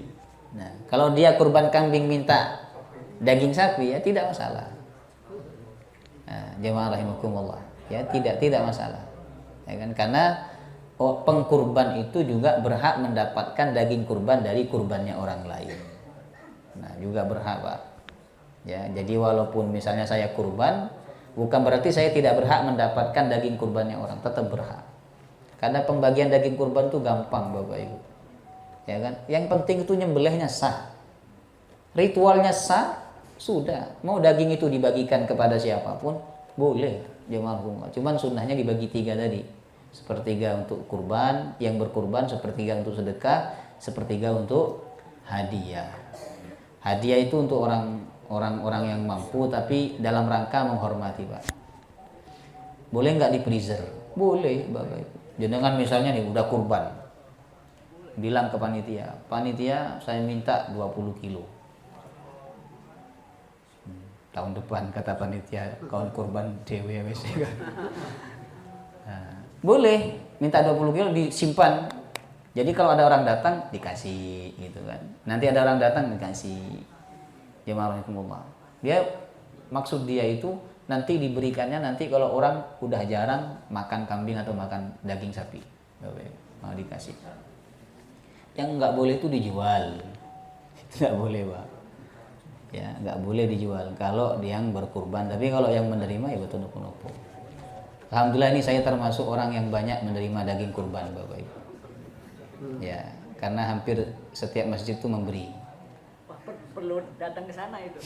Nah kalau dia kurban kambing minta daging sapi ya tidak masalah. Nah, jamaah rahimakumullah ya tidak masalah ya kan, karena pengkurban itu juga berhak mendapatkan daging kurban dari kurbannya orang lain. Nah juga berhak Pak ya. Jadi walaupun misalnya saya kurban bukan berarti saya tidak berhak mendapatkan daging kurbannya orang, tetap berhak. Karena pembagian daging kurban itu gampang Bapak Ibu ya kan. Yang penting itu nyembelihnya sah, ritualnya sah, sudah. Mau daging itu dibagikan kepada siapapun boleh jemaah. Cuman sunnahnya dibagi 3 tadi, 1/3 untuk kurban yang berkurban, 1/3 untuk sedekah, 1/3 untuk hadiah. Hadiah itu untuk orang yang mampu tapi dalam rangka menghormati Pak. Boleh nggak di freezer? Boleh Bapak Ibu. Jenengan misalnya nih udah kurban, bilang ke panitia saya minta 20 kilo. Tahun depan kata panitia kawan kurban dewe kan. Nah, boleh minta 20 kilo disimpan. Jadi kalau ada orang datang dikasih gitu kan. Nanti ada orang datang dikasih. Jemaah rahimakumullah. Maksud dia itu nanti diberikannya nanti kalau orang udah jarang makan kambing atau makan daging sapi. Mau dikasih. Yang nggak boleh itu dijual. Itu nggak boleh Pak. Ya nggak boleh dijual kalau yang berkurban. Tapi kalau yang menerima ya betul nopo-nopo. Alhamdulillah ini saya termasuk orang yang banyak menerima daging kurban Bapak Ibu. Ya, karena hampir setiap masjid itu memberi.
Wah, perlu datang ke sana itu.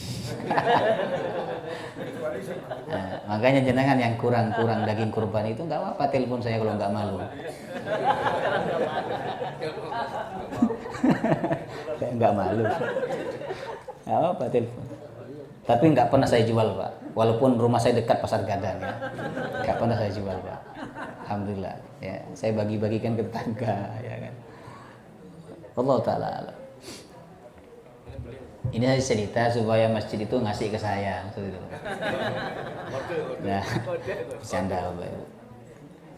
Nah, makanya jenengan yang kurang daging kurban itu nggak apa-apa telepon saya kalau nggak malu. Nggak malu. Nggak apa-apa telepon. Tapi nggak pernah saya jual Pak. Walaupun rumah saya dekat Pasar Gadang ya, nggak pernah saya jual Pak. Alhamdulillah. Ya, saya bagi-bagikan ke tetangga ya kan. Allah Ta'ala alam. Ini saya cerita supaya masjid itu ngasih ke saya maksud itu. Nah, bercanda Bapak Ibu.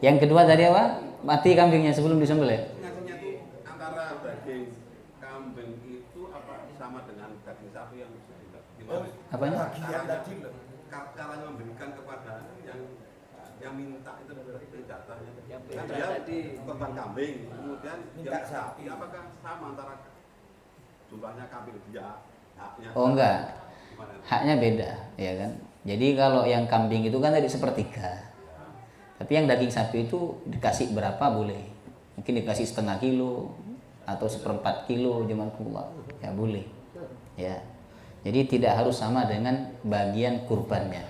Yang kedua tadi apa? Mati kambingnya sebelum disembelih.
Ngakunya tuh antara daging kambing itu apa sama dengan daging sapi yang gimana?
Apanya?
Bagian tadi loh.
Caranya memberikan kepada yang minta itu jatahnya. Kan
beda
dia
tadi.
korban kambing, kemudian
Minta
dia
sapi.
apakah sama antara jumlahnya kambing dia haknya?
Oh enggak.
Gimana?
Haknya beda, ya kan? Jadi kalau yang kambing itu kan tadi 1/3. Tapi yang daging sapi itu dikasih berapa boleh. Mungkin dikasih 1/2 kilo atau 1/4 kilo jemaah. Ya boleh. Ya. Jadi tidak harus sama dengan bagian kurbannya.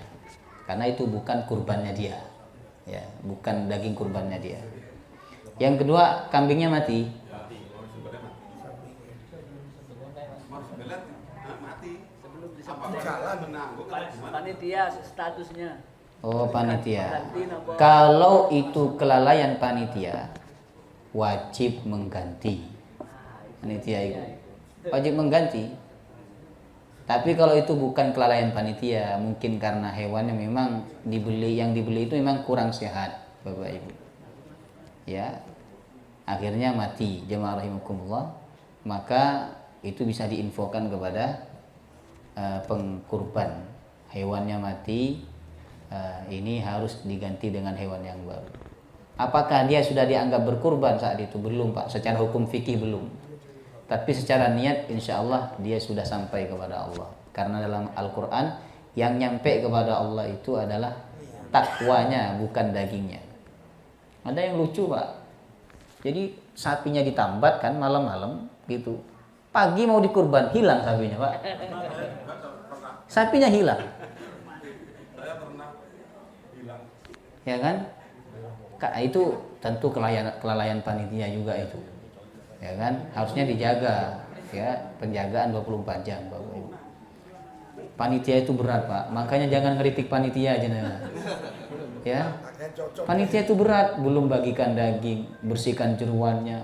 Karena itu bukan kurbannya dia. Ya, bukan daging kurbannya dia. Yang kedua, kambingnya mati.
Mati
Sebelum
apa
disembelih.
jalan menanggung atau gimana?
Panitia statusnya.
Oh, panitia.
Ganti nopo.
Kalau itu kelalaian panitia, wajib mengganti. Panitia itu wajib mengganti. Tapi kalau itu bukan kelalaian panitia, mungkin karena hewannya memang yang dibeli itu memang kurang sehat, Bapak Ibu. Ya. Akhirnya mati, jemaah rahimakumullah. Maka itu bisa diinfokan kepada pengkurban. Hewannya mati, ini harus diganti dengan hewan yang baru. Apakah dia sudah dianggap berkurban saat itu? Belum Pak, secara hukum fikih belum. Tapi secara niat insya Allah dia sudah sampai kepada Allah. Karena dalam Al-Quran yang nyampe kepada Allah itu adalah takwanya bukan dagingnya. Ada yang lucu Pak. Jadi sapinya ditambat kan malam-malam gitu. Pagi mau dikurban, hilang sapinya, Pak. Sapinya hilang.
Saya pernah bilang
Ya kan? Itu tentu kelalaian panitia juga itu. Ya kan? Harusnya dijaga, ya, penjagaan 24 jam, Bapak Ibu. Panitia itu berat, Pak. Makanya jangan kritik panitia aja. Ya. Panitia itu berat, belum bagikan daging, bersihkan jeruannya.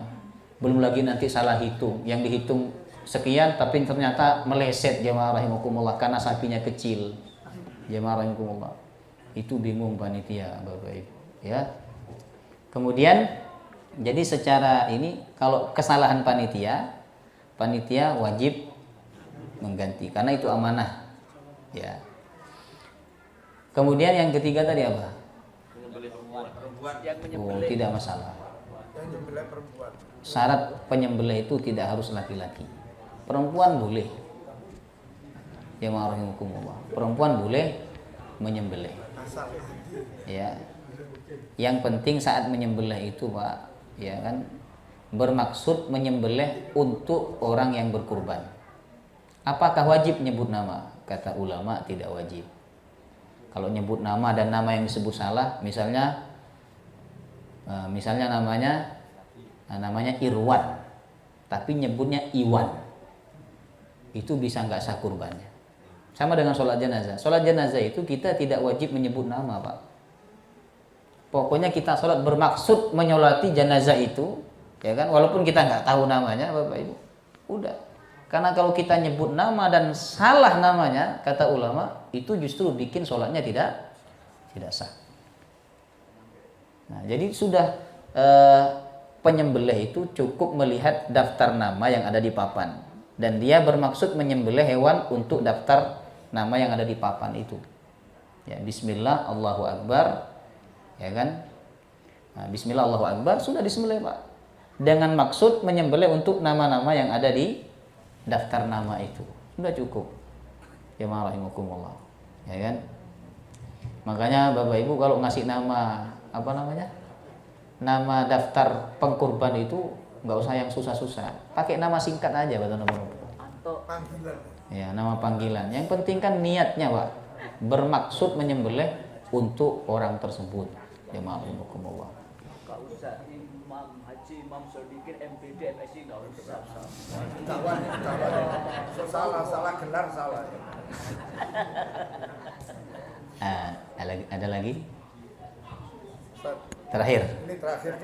Belum lagi nanti salah hitung. Yang dihitung sekian tapi ternyata meleset, jemaah rahimakumullah, karena sapinya kecil. Jemaah rahimakumullah. Itu bingung panitia, Bapak Ibu, ya. Kemudian jadi secara ini kalau kesalahan panitia wajib mengganti karena itu amanah, ya. Kemudian yang ketiga tadi apa? Oh, tidak masalah.
Yang nyembelih perempuan.
Syarat penyembelih itu tidak harus laki-laki. Perempuan boleh. Ya ma'rahimakumullah. Perempuan boleh menyembelih.
Asal.
Ya. Yang penting saat menyembelih itu, Pak, ya kan, bermaksud menyembelih untuk orang yang berkurban. Apakah wajib nyebut nama? Kata ulama tidak wajib. Kalau nyebut nama dan nama yang disebut salah, misalnya namanya Irwan, tapi nyebutnya Iwan, itu bisa nggak sah kurbannya. Sama dengan sholat jenazah. Sholat jenazah itu kita tidak wajib menyebut nama, Pak. Pokoknya kita sholat bermaksud menyolati jenazah itu, ya kan, walaupun kita nggak tahu namanya, Bapak Ibu. Udah. Karena kalau kita nyebut nama dan salah namanya, kata ulama, itu justru bikin sholatnya tidak sah. Nah, jadi sudah penyembelih itu cukup melihat daftar nama yang ada di papan, dan dia bermaksud menyembelih hewan untuk daftar nama yang ada di papan itu. Ya, Bismillah, Allahu Akbar, ya kan? Nah, Bismillah, Allahu Akbar, sudah disembelih, Pak. Dengan maksud menyembelih untuk nama-nama yang ada di daftar nama itu, sudah cukup. Ya ma'rahimakumullah, ya kan? Makanya Bapak Ibu kalau ngasih nama nama daftar pengkurban itu nggak usah yang susah-susah, pakai nama singkat aja, Bapak-Bapak.
Panggilan.
Ya, nama panggilan. Yang penting kan niatnya, Pak, bermaksud menyembelih untuk orang tersebut. Ya ma'rahimakumullah.
Nggak usah Imam Haji, Imam Sodikin, MPD, MSI, nggak usah.
Kawan. Salah gelar salah.
Ada lagi?
Ustaz,
Terakhir.
ini terakhir.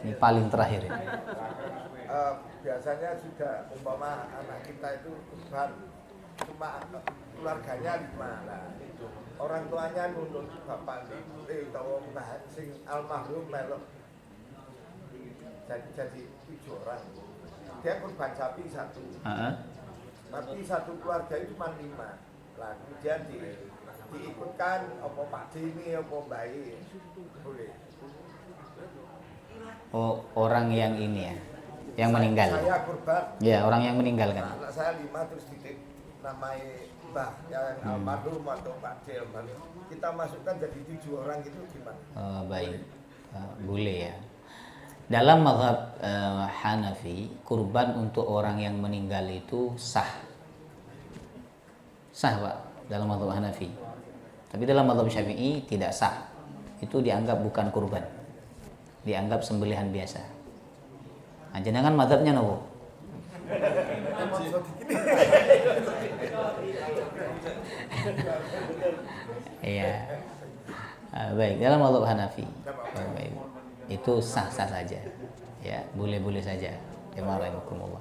Ini paling terakhir ini.
Biasanya sudah umpama anak kita itu kurban, cuma keluarganya 5. Nah, itu orang tuanya nuntut bapak atau mbah sing almarhum melok jadi 7 orang. Dia kurban sapi 1. Tapi satu keluarga itu cuma 5. Lah kemudian diikutkan apa Pak Dini apa Bayi boleh.
Oh, orang yang ini ya, yang meninggal.
Saya kurban.
Ya, orang yang meninggal kan.
Anak saya 5 terus titip namai Mbah yang almarhum atau Pak D almarhum. Kita masukkan jadi 7 orang itu gimana?
Baik, boleh ya. Dalam mazhab Hanafi, kurban untuk orang yang meninggal itu sah, Pak, dalam mazhab Hanafi. Tapi dalam mazhab Syafi'i tidak sah. Itu dianggap bukan kurban, dianggap sembelihan biasa. Nah, jenengan mazhabnya nopo? Iya. Baik, dalam mazhab Hanafi, baik, itu sah-sah saja. Ya, boleh-boleh saja. Ya ma'rahimakumullah.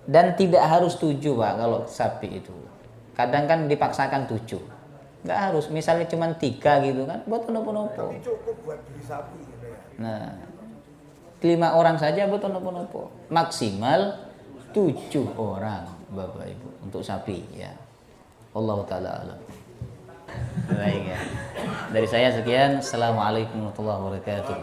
Dan tidak harus 7, Pak, kalau sapi itu. Kadang kan dipaksakan 7. Nggak harus, misalnya cuma 3 gitu kan, buat nopo-nopo.
Tapi cukup buat beli sapi gitu ya.
Nah, 5 orang saja buat nopo-nopo. Maksimal 7 orang, Bapak Ibu, untuk sapi ya. Allah taala alam. Baik ya. Dari saya sekian. Assalamualaikum warahmatullahi wabarakatuh.